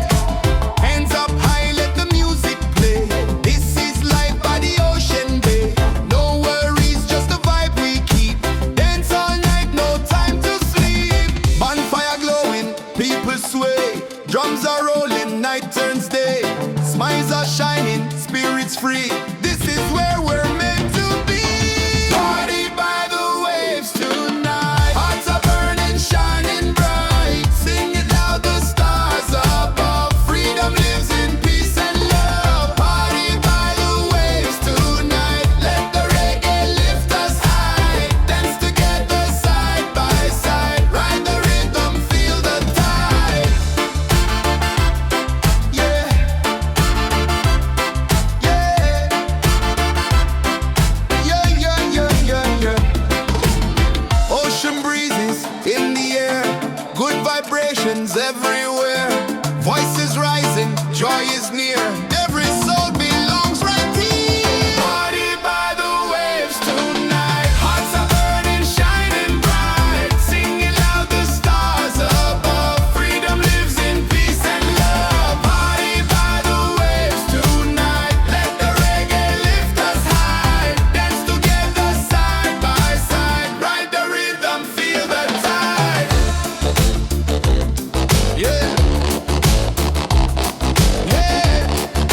Hands up high, let the music play. This is life by the ocean bay. No worries, just the vibe we keep. Dance all night, no time to sleep. Bonfire glowing, people sway. Drums are rolling, night turns day. Smiles are shining, spirits free. This is where we're meant to be. Party by the waves tonight. Hearts are burning, shining bright. Sing it loud, the stars above. Freedom lives in peace and love. Party by the waves tonight. Let the reggae lift us high. Dance together side by side. Ride the rhythm, feel the tide. Yeah, yeah, yeah, yeah. Ocean breezes in the air, good vibrations everywhere. Voices rising, joy is near. Every soul belongs right here. Party by the waves tonight. Hearts are burning, shining bright. Singing loud, the stars above. Freedom lives in peace and love. Party by the waves tonight. Let the reggae lift us high. Dance together side by side. Ride the rhythm, feel the tide. Yeah, yeah.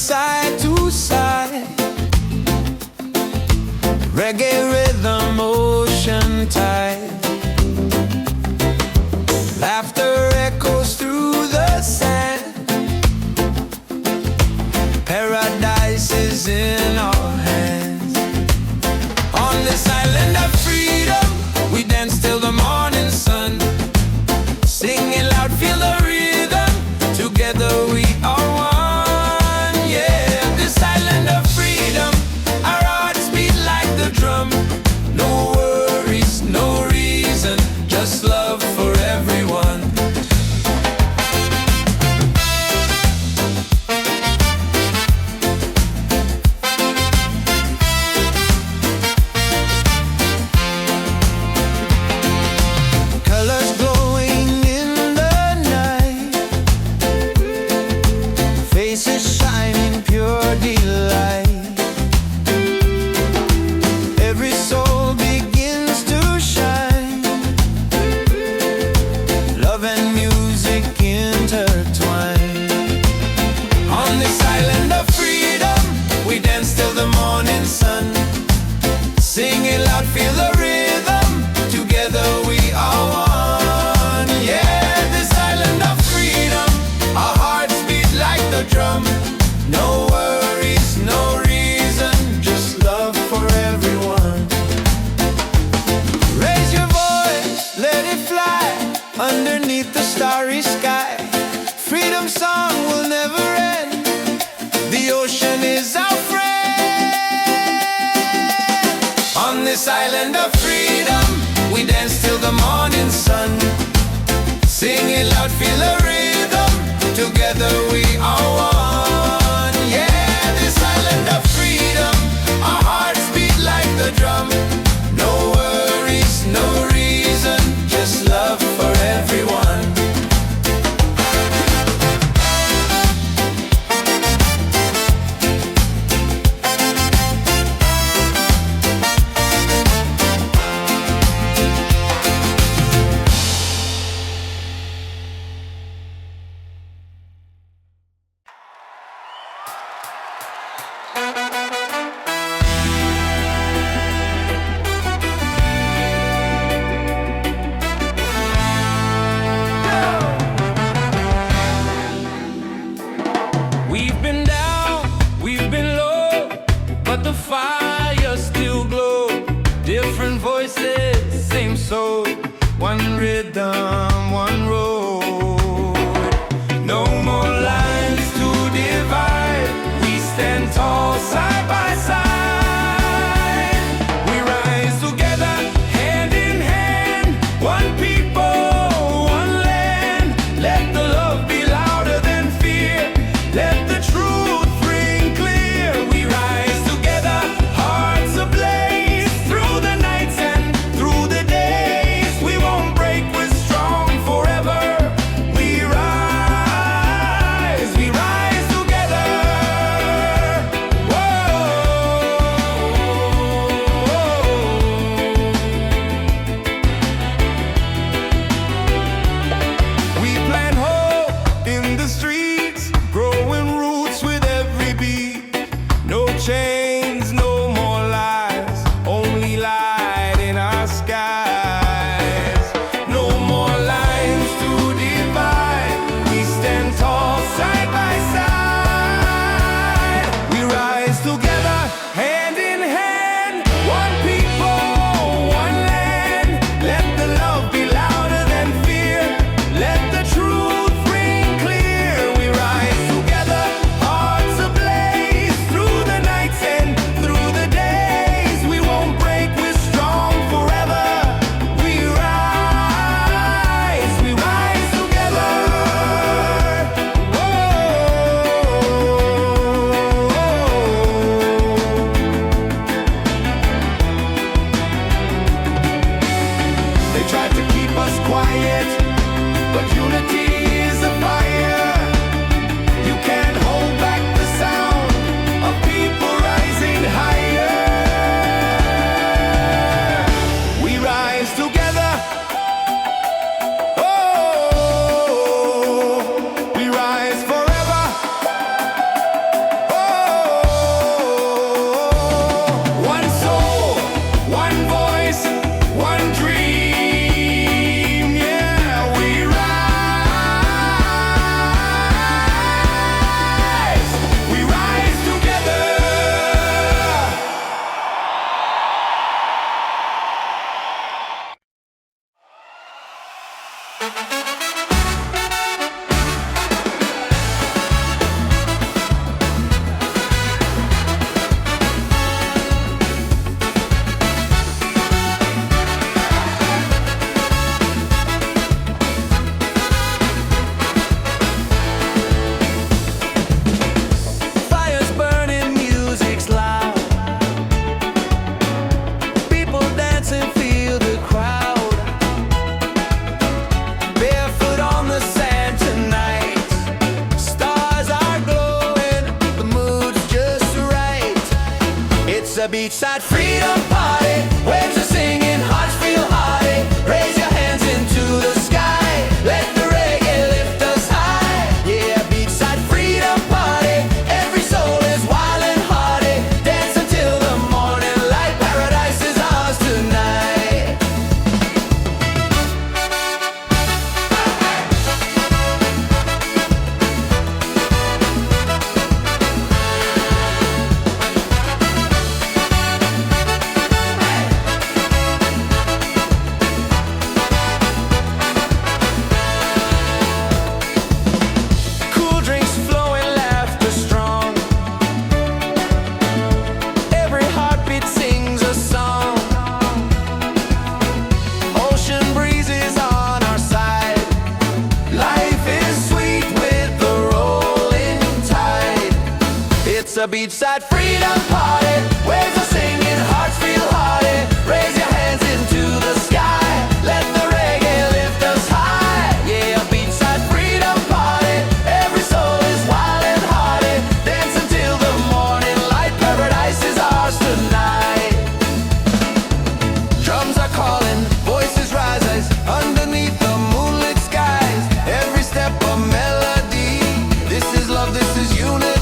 side to side. Reggae rhythm, ocean tide. Laughter echoes through the sand. Paradise is in our hands. On this island of freedom, we dance till the morning sun. Singing loud, feel the rhythm. Together we are one. Yeah, this island of freedom, our hearts beat like the drum. No worries, no reason, just love for everyone. Colors glowing in the night, faces shining pure delight. Every soul begins to shine. Love and music intertwine. On this island of freedom, we dance till the morning sun. Sing it loud, feel the rhythm. Together we are one. Yeah, this island of freedom, our hearts beat like the drum. No worries, no reason, just love for everyone. Raise your voice, let it fly underneath the starry sky. Freedom song will never end. The ocean is our friend. On this island of freedom, we dance till the morning sun. Sing it loud, feel the rhythm. Together we are one. Yeah, this island of freedom, our hearts beat like the drum. No worries, no reason, just love for everyone. We've been down, we've been low, but the fire still glows. Different voices, same soul. One rhythm, one road. No more lines to divide. We stand tall side by side. We rise together, hand in hand. One people, one land. Let the love be louder than fear. Let the truth ring clear. We rise together, hearts ablaze. Through the nights and through the days, we won't break, we're strong forever. Fires burning, music's loud. People dancing, feel the crowd. Barefoot on the sand tonight. Stars are glowing, the mood's just right. It's a beachside freedom party. Waves are singing, hearts feel hearty. Raise your hands into the sky. Let the reggae lift us high. Yeah, beachside freedom party. Every soul is wild and hearty. Dance until the morning light. Paradise is ours tonight. Cool drinks flowing, laughter strong. Every heartbeat sings a song. Ocean breezes on our side. Life is sweet with the rolling tide. It's a beachside freedom party. Waves are singing, hearts feel hearty. Raise your hands into the sky. Let the reggae lift us high. Yeah, a beachside freedom party. Every soul is wild and hearty. Dance until the morning light. Paradise is ours tonight. Drums are calling, voices rise underneath the moonlit skies. Every step a melody. This is love, this is unity.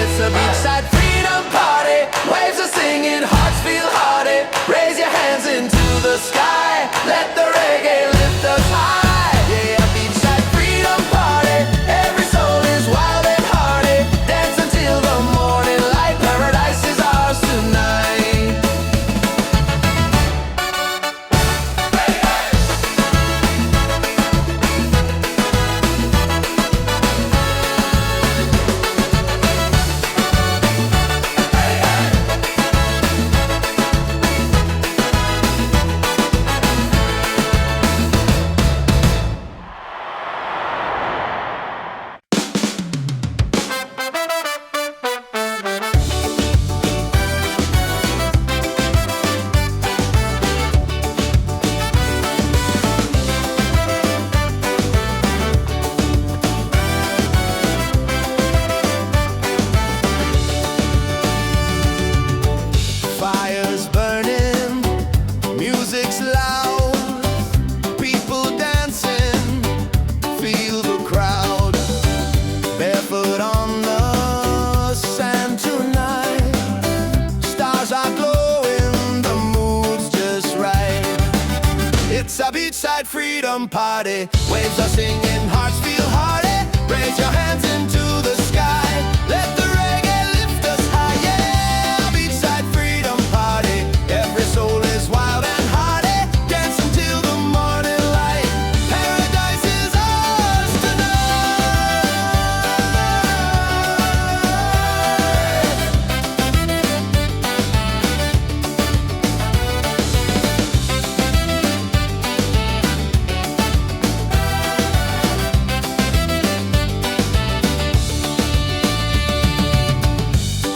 It's a beachside freedom party. Waves are singing, hearts feel hearty. Raise your hands into the sky. Let the reggae lift us high. Yeah, beachside freedom party. Every soul is wild and hearty. Dance until the morning light. Paradise is ours tonight. Fires burning, music's loud. People dancing, feel the crowd. Barefoot on the sand tonight. Stars are glowing, the mood's just right. It's a beachside freedom party. Waves are singing, hearts feel hearty. Raise your hands into the sky. Let the reggae lift us high. Yeah, beachside freedom party. Every soul is wild and hearty. Dance until the morning light. Paradise is ours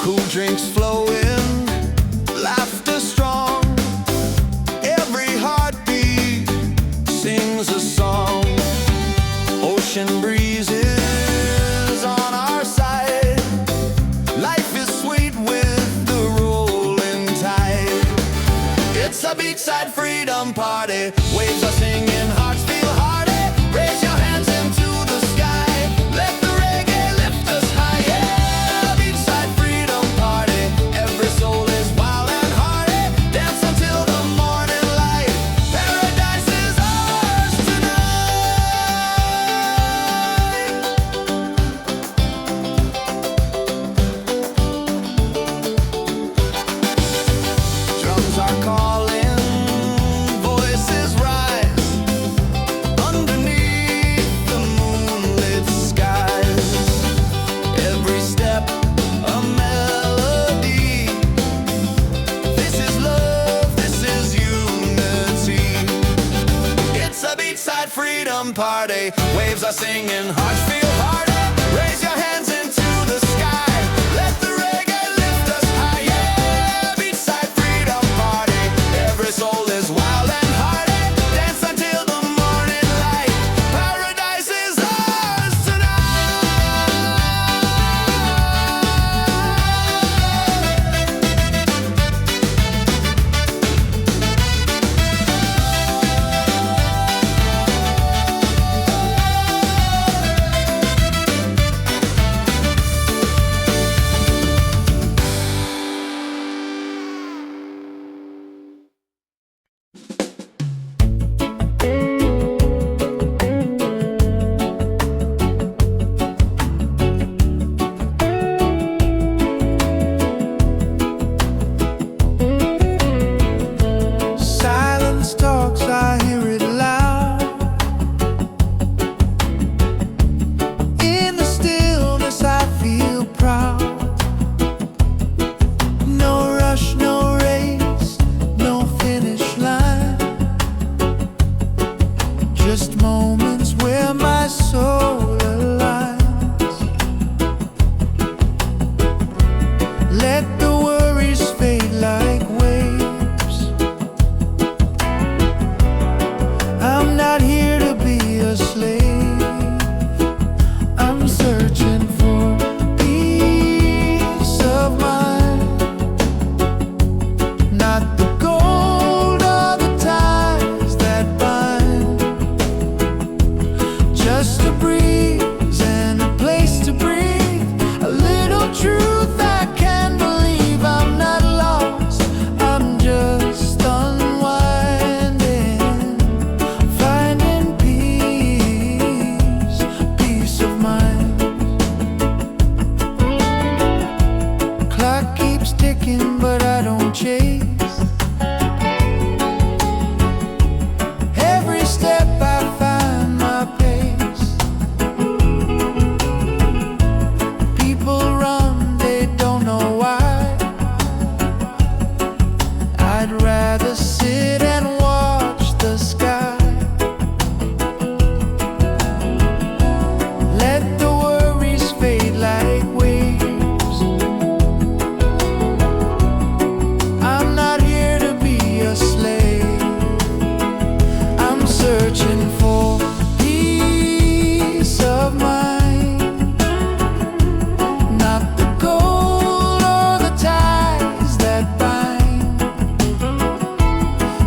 Cool drinks flowing, laughter strong. Every heartbeat sings a song. Ocean breezes on our side. Life is sweet with the rolling tide. It's a beachside freedom party. Waves are singing, hearts feel hearty. Raise your hands into the sky. Let the reggae lift us high. Yeah, beachside freedom party. Every soul is wild and hearty. Dance until the morning light. Paradise is ours tonight. Drums are calling, voices rise. freedom party. Waves are singing, hearts feel harder. Raise your hands into the sky. Let the reggae lift us high. Yeah, beachside freedom party. Every soul is wild and hearty. Dance until the morning light. Paradise is ours Silence talks, I hear it loud. In the stillness I feel proud. No rush, no race, no finish line. Just moments where my soul aligns. Let the worries fade like waves. I'm not here to be a slave. I'm searching for peace of mind. Not the gold or the ties that bind. Just a breeze and a place to breathe. A little truth I can believe. I'm not lost, I'm just unwinding. Finding peace, peace of mind. Clock keeps ticking, but I don't chase. Every step I find my pace. People run, they don't know why. I'd rather sit and watch the sky. Let the worries fade like waves. I'm not here to be a slave. I'm searching for peace of mind. Not the gold or the ties that bind.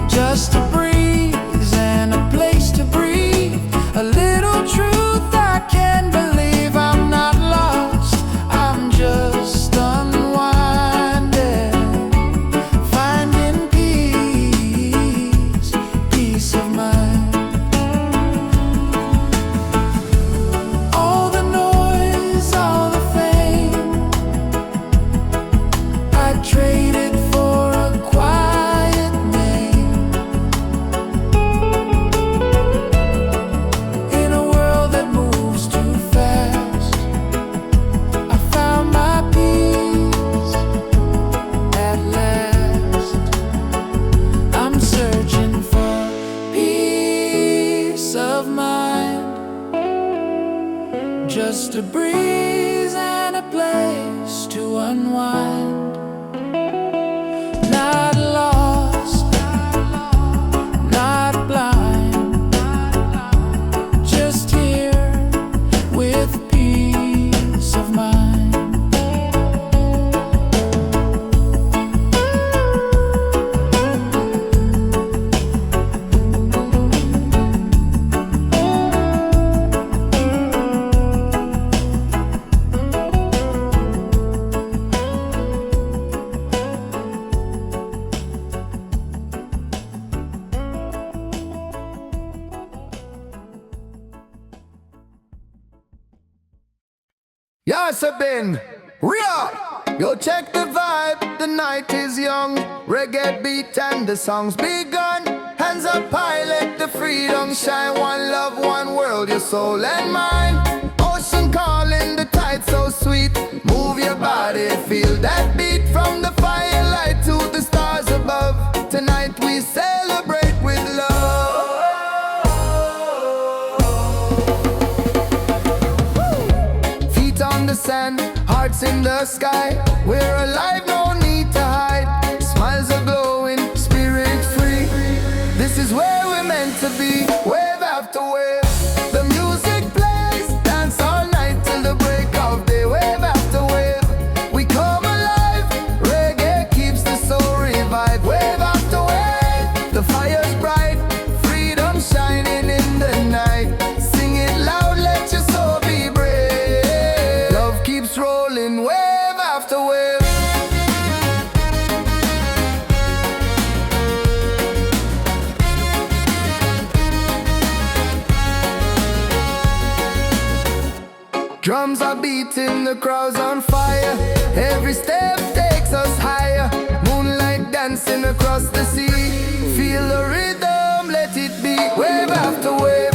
Just a breeze and a place to breathe. A little truth I can believe. I'm not lost, I'm just unwinding. Finding peace, peace of mind. All the noise, all the fame, I traded for a quiet name. In a world that moves too fast, I found my peace at last. I'm searching for peace of mind. Just a breeze and a place to unwind. Not lost, not blind. Just here with peace of mind. Yes, I've been real. Yo, check the vibe. The night is young. Reggae beat and the song's begun. Hands up high, let the freedom shine. One love, one world, your soul and mine. Ocean calling, the tide so sweet. Move your body, feel that beat. From the firelight to the stars above. Tonight we celebrate with love. hearts in the sky. We're alive, no need to hide. Smiles are glowing, spirit free. This is where we're meant to be, wave after wave. The music plays, dance all night till the break of day, wave after wave. We come alive, reggae keeps the soul revived, wave after wave. The fire's bright, freedom shining in the night. Sing it loud, let your soul be brave. Love keeps rolling, wave after wave. Drums are beating, the crowd's on fire. Every step takes us higher. Moonlight dancing across the sea. Feel the rhythm, let it be. Wave after wave.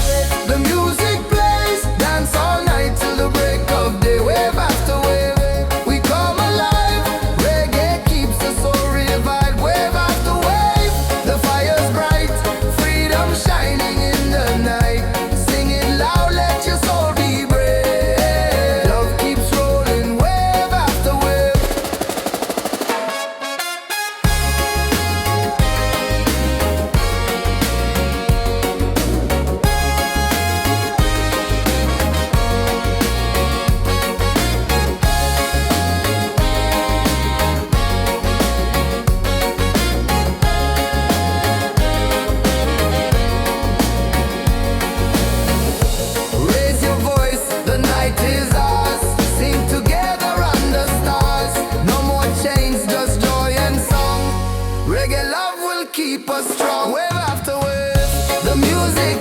The music plays, dance all night till the break of day. Wave after wave. We come alive, reggae keeps the soul revived. Wave after wave. The fire's bright, freedom shining in the night. Sing it loud, let your soul be brave. Love keeps rolling, wave after wave. Raise your voice, the night is ours. Sing together under stars. No more chains, just joy and song. Reggae love will keep us strong. Wave after wave, the music